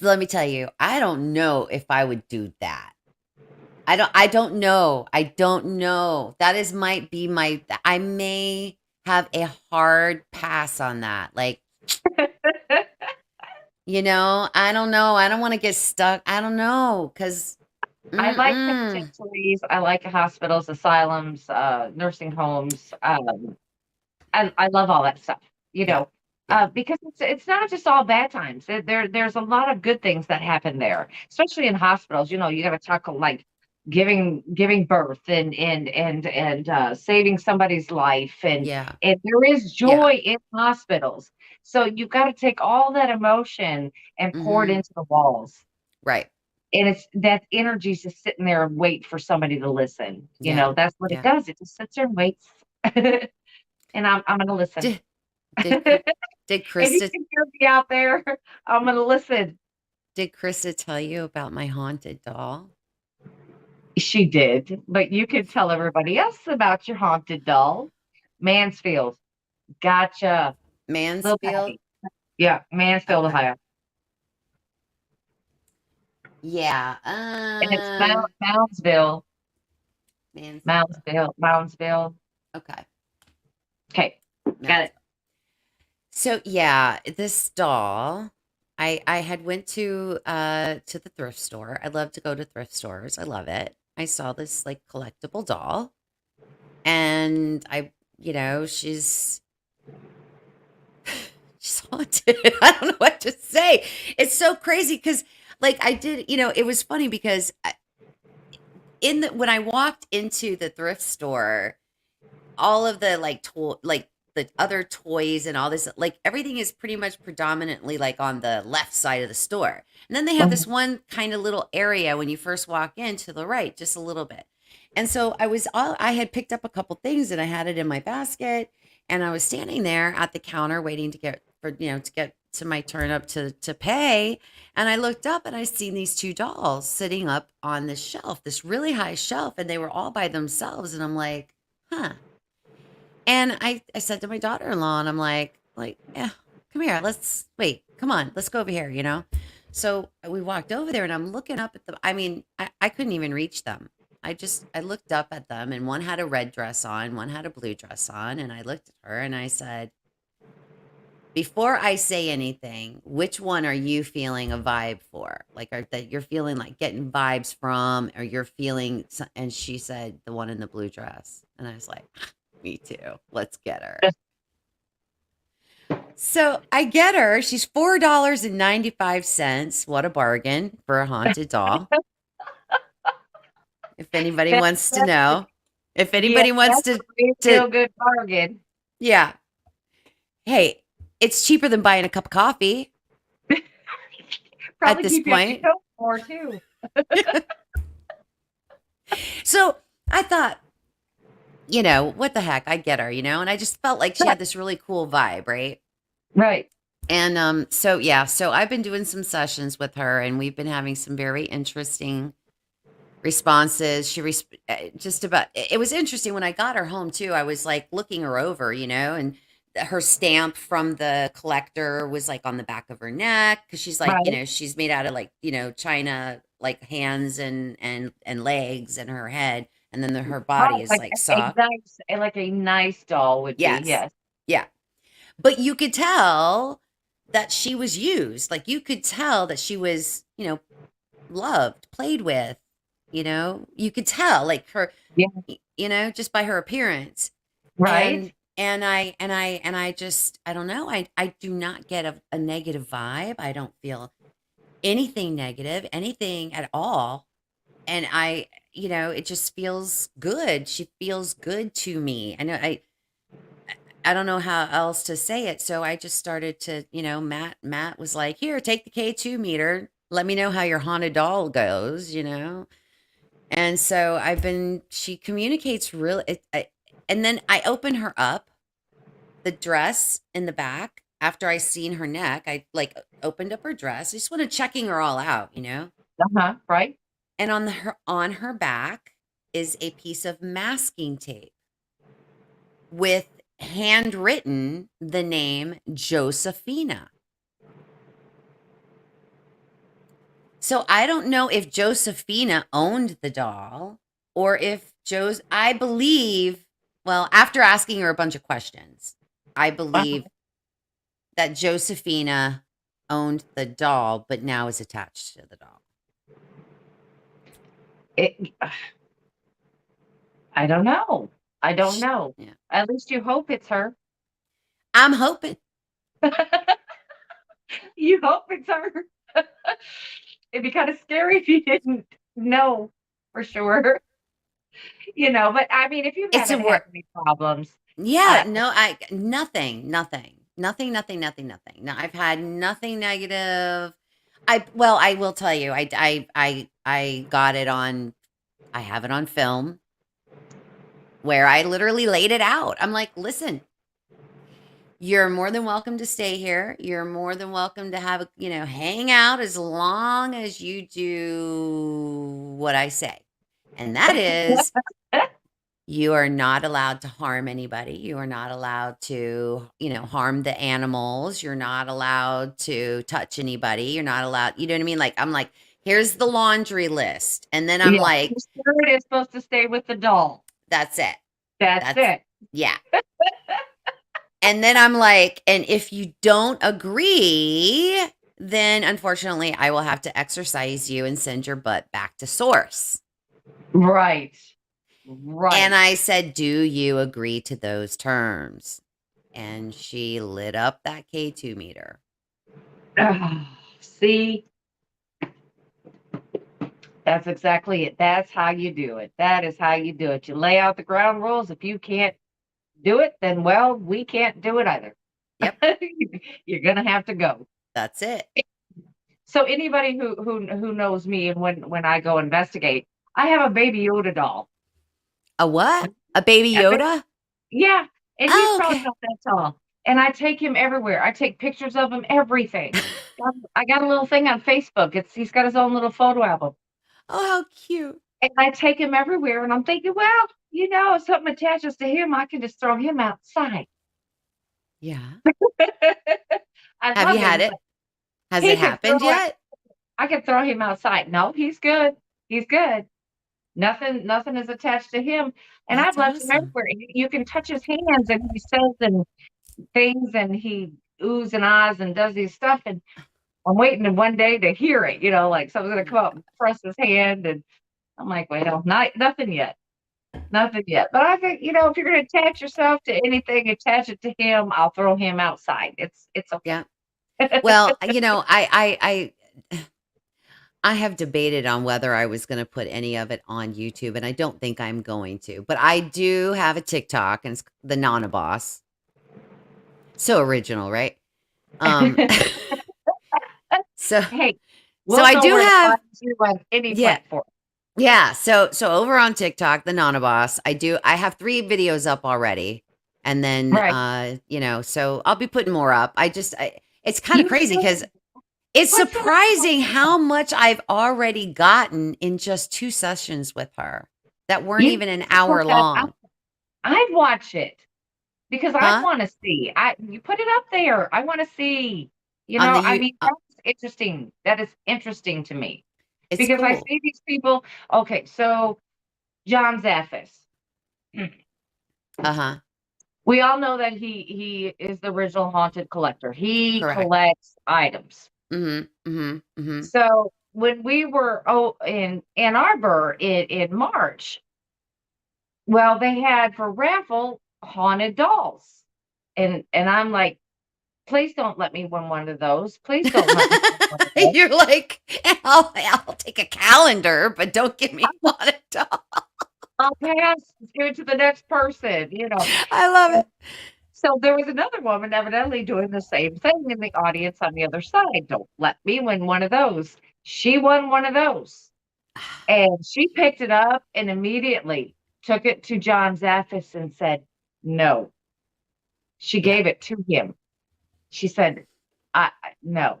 let me tell you, I don't know if I would do that. I don't know. That might be I may have a hard pass on that. Like, I don't know. I don't want to get stuck. I don't know. Cause I like penitentiaries. I like hospitals, asylums, nursing homes. I love all that stuff, because it's not just all bad times. There's a lot of good things that happen there, especially in hospitals. You got to talk like giving birth and saving somebody's life and there is joy in hospitals. So you've got to take all that emotion and pour it into the walls. Right. And it's that energy's just sitting there and wait for somebody to listen. That's what it does. It just sits there and waits. And I'm gonna listen. Did Krista, if you can hear me out there, I'm gonna listen. Did Krista tell you about my haunted doll? She did, but you can tell everybody else about your haunted doll. Mansfield. Gotcha. Mansfield? Yeah, Mansfield, Ohio. Yeah. And it's Moundsville. Moundsville. Okay. Got it. So yeah, this doll, I had went to the thrift store. I love to go to thrift stores. I love it. I saw this like collectible doll and she's haunted. I don't know what to say. It's so crazy because like I did, it was funny because when I walked into the thrift store, all of the the other toys and all this, like everything is pretty much predominantly like on the left side of the store. And then they have this one kind of little area when you first walk in to the right, just a little bit. And so I had picked up a couple things and I had it in my basket, and I was standing there at the counter waiting to get to my turn up to pay. And I looked up and I seen these two dolls sitting up on this shelf, this really high shelf, and they were all by themselves. And I'm like, huh. And I said to my daughter-in-law, and I'm like, yeah, come here. Come on, let's go over here, you know? So we walked over there and I'm looking up at them. I mean, I couldn't even reach them. I looked up at them, and one had a red dress on, one had a blue dress on. And I looked at her and I said, before I say anything, which one are you feeling a vibe for? Like, that you're feeling like getting vibes from, or you're feeling, and she said, the one in the blue dress. And I was like, me too. Let's get her. So I get her. She's $4.95. What a bargain for a haunted doll. If anybody wants to know. If anybody wants to feel good bargain. Yeah. Hey, it's cheaper than buying a cup of coffee. Probably at this point. More too. So I thought, what the heck? I get her, and I just felt like she had this really cool vibe, right? Right. And so I've been doing some sessions with her, and we've been having some very interesting responses. It was interesting when I got her home too. I was like looking her over, and her stamp from the collector was like on the back of her neck, because she's like, Right. she's made out of like, China, like hands and legs and her head, and then her body is like soft. Like a nice doll would be. Yes. Yeah. But you could tell that she was used. Like, you could tell that she was, loved, played with, you could tell, like, her, Yeah. just by her appearance. Right. And I just, I don't know. I do not get a negative vibe. I don't feel anything negative, anything at all. And it just feels good. She feels good to me. I don't know how else to say it. So I just started to, Matt was like, here, take the K2 meter. Let me know how your haunted doll goes, And so she communicates and then I open her up, the dress in the back. After I seen her neck, I like opened up her dress. I just wanted checking her all out, Right. And on her back is a piece of masking tape with handwritten the name Josephina. So I don't know if Josephina owned the doll, or if I believe, well, after asking her a bunch of questions, I believe that Josephina owned the doll, but now is attached to the doll. I don't know. Yeah. At least you hope it's her. I'm hoping. You hope it's her. It'd be kind of scary if you didn't know for sure. But I mean, if you haven't had any problems. Yeah, no, nothing. No, I've had nothing negative. I will tell you, I got it on, I have it on film, where I literally laid it out. I'm like, listen, you're more than welcome to stay here. You're more than welcome to have hang out, as long as you do what I say. And that is, you are not allowed to harm anybody. You are not allowed to, harm the animals. You're not allowed to touch anybody. You're not allowed, you know what I mean? Like, I'm like, here's the laundry list. And then I'm like, the spirit is supposed to stay with the doll. That's it. That's it. Yeah. And then I'm like, and if you don't agree, then unfortunately I will have to exorcise you and send your butt back to source. Right. And I said, do you agree to those terms? And she lit up that K2 meter. See? That's exactly it. That's how you do it. That is how you do it. You lay out the ground rules. If you can't do it, then well, we can't do it either. Yep. You're gonna have to go. That's it. So anybody who knows me, and when I go investigate, I have a baby Yoda doll. A what? A baby A ba- Yoda? Yeah, and he's Oh, probably okay. not that tall. And I take him everywhere. I take pictures of him, everything. I got a little thing on Facebook. He's got his own little photo album. Oh, how cute. And I take him everywhere, and I'm thinking, well, if something attaches to him, I can just throw him outside. Yeah. I Have love you had him, it? but Has he it can happened throw it. yet? I can throw him outside. No, he's good. He's good. Nothing is attached to him. And I've That's left him awesome. everywhere. You can touch his hands, and he says and things, and he oohs and ahs and does these stuff. And I'm waiting one day to hear it, like someone's gonna come up and press his hand, and I'm like, well, nothing yet. Nothing yet. But I think, if you're gonna attach yourself to anything, attach it to him. I'll throw him outside. It's okay. Yeah. Well, I have debated on whether I was going to put any of it on YouTube, and I don't think I'm going to. But I do have a TikTok, and it's the Nana Boss. So original, right? Um, so Hey, so we'll I know do where to have find you on any yeah. platform. Yeah, so over on TikTok, the Nana Boss, I have 3 videos up already. And then Right. so I'll be putting more up. It's kind of You crazy should. cuz it's What's your surprising how much I've already gotten in just 2 sessions with her that weren't You even an should put hour that up. long. I'd watch it because I Huh? want to see. You put it up there. I want to see. On the I you mean, that's interesting. That is interesting to me it's because I cool. see these people. Okay, so John Zaffis. Uh-huh. We all know that he is the original haunted collector. He Correct. collects items. Mhm. Mhm. Mhm. So when we were in Ann Arbor in March, well, they had for raffle haunted dolls. And I'm like, please don't let me win one of those. Please don't let me win one of those. You're like, I'll take a calendar, but don't give me one at all. I'll pass. Give it to the next person. I love And it. so there was another woman evidently doing the same thing in the audience on the other side. Don't let me win one of those. She won one of those. And she picked it up and immediately took it to John Zaffis and said, no. She Yeah. gave it to him. She said, no.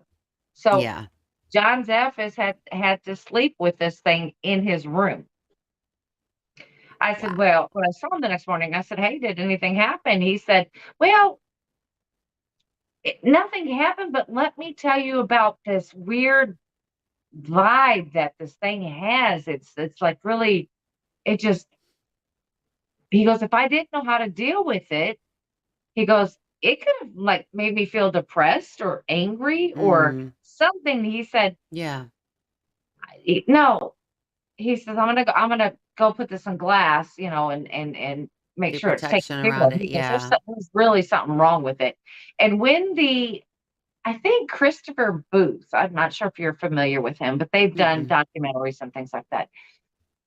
So Yeah. John Zaffis had to sleep with this thing in his room. I said, Wow. well, when I saw him the next morning, I said, hey, did anything happen? He said, well, nothing happened, but let me tell you about this weird vibe that this thing has. It's like really, it just, he goes, if I didn't know how to deal with it, he goes, it could have like made me feel depressed or angry or Mm. something. He said, Yeah. no. He says, I'm gonna go put this in glass, and make Do sure it's taken protection care around of. it. He goes, Yeah. there's really something wrong with it. And when I think Christopher Booth, I'm not sure if you're familiar with him, but they've done Mm-mm. documentaries and things like that,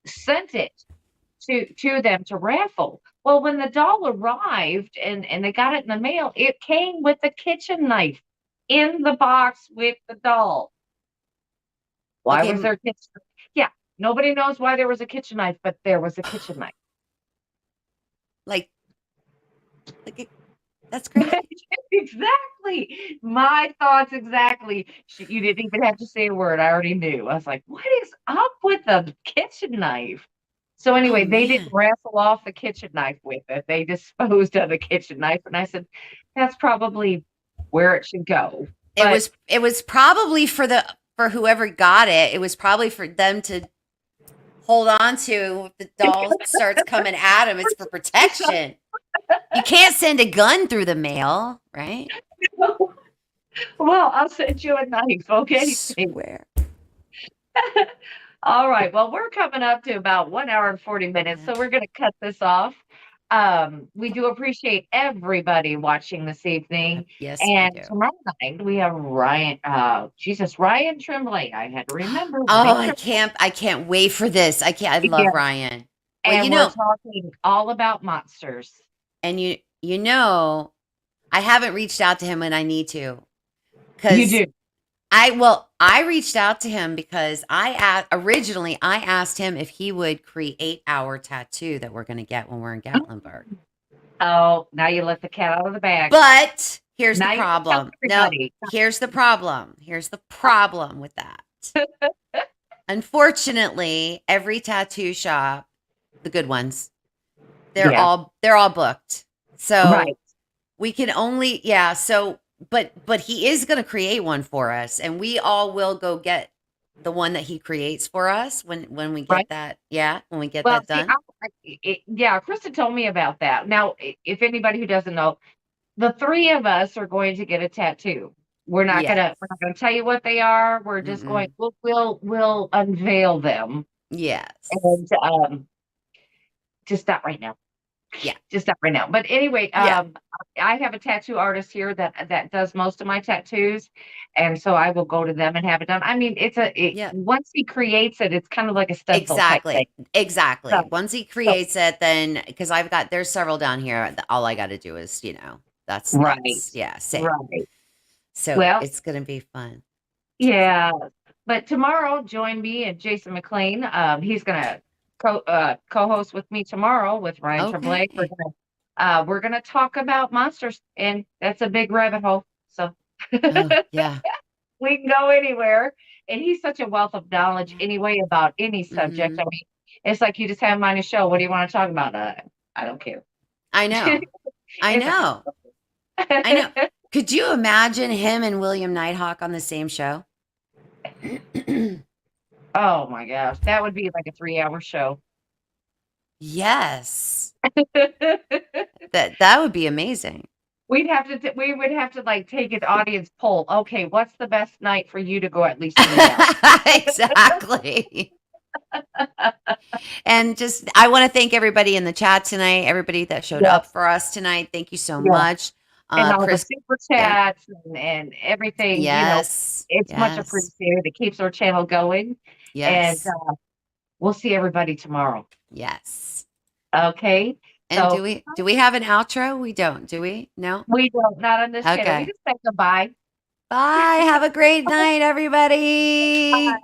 sent it to them to raffle. Well, when the doll arrived and they got it in the mail, it came with a kitchen knife in the box with the doll. Why Okay. was there a kitchen? Yeah, nobody knows why there was a kitchen knife, but there was a kitchen knife. Like that's crazy. Exactly. My thoughts exactly. You didn't even have to say a word. I already knew. I was like, what is up with the kitchen knife? So Oh anyway, they didn't man. raffle off the kitchen knife with it. They disposed of the kitchen knife. And I said, that's probably where it should go. But It was probably for whoever got it. It was probably for them to hold on to if the doll starts coming at them. It's for protection. You can't send a gun through the mail, right? well, I'll send you a knife, okay? Swear. All right. Well, we're coming up to about 1 hour and 40 minutes, so we're going to cut this off. We do appreciate everybody watching this evening. Yes, we And do. tomorrow night we have Ryan Tremblay. I had to remember. Oh, I can't wait for this. I love Yeah. Ryan. Well, And we're talking all about monsters. And you know, I haven't reached out to him when I need to. You Because do. I reached out to him because originally I asked him if he would create our tattoo that we're going to get when we're in Gatlinburg. Oh, now you let the cat out of the bag. But here's Now the you can tell problem. No, everybody. here's the problem. Here's the problem with that. Unfortunately, every tattoo shop, the good ones, they're Yeah. all booked. So Right. we can only but he is going to create one for us, and we all will go get the one that he creates for us when we get Right. that. Yeah, when we get Well, that done. yeah, Krista told me about that. Now, if anybody who doesn't know, the three of us are going to get a tattoo. We're not Yes. gonna tell you what they are. We're just going. Mm-mm. We'll unveil them, Yes. and just not right now. Yeah. Just not right now. But anyway, Yeah. I have a tattoo artist here that does most of my tattoos, and so I will go to them and have it done. I mean, Yeah. once he creates it, it's kind of like a stencil type thing. Exactly. So, Once he creates it, then because there's several down here. All I got to do is, that's right, yeah, same. right. So Well, it's gonna be fun. yeah. But tomorrow, join me and Jason McLean. He's gonna co-host with me tomorrow with Ryan Tremblay. We're gonna talk about monsters, and that's a big rabbit hole. So Oh, yeah. we can go anywhere. And he's such a wealth of knowledge anyway about any subject. Mhm. I mean, it's like you just have him on a show. What do you want to talk about? I don't care. I know. I It's know. I know. Could you imagine him and William Nighthawk on the same show? Oh my gosh, that would be like a 3-hour show. Yes. That would be amazing. We would have to like take an audience poll. Okay, what's the best night for you to go at least 3 hours? Exactly. And I want to thank everybody in the chat tonight, everybody that showed Yeah. up for us tonight. Thank you so Yeah. much. And all Chris, the super yeah. chats and everything, Yes. it's much Yes. appreciated. It keeps our channel going. Yes. And we'll see everybody tomorrow. Yes. Okay. And So do we have an outro? We don't, do we? No? we don't, not on this channel. We Okay. just say goodbye. Bye. Have a great night, everybody. Bye.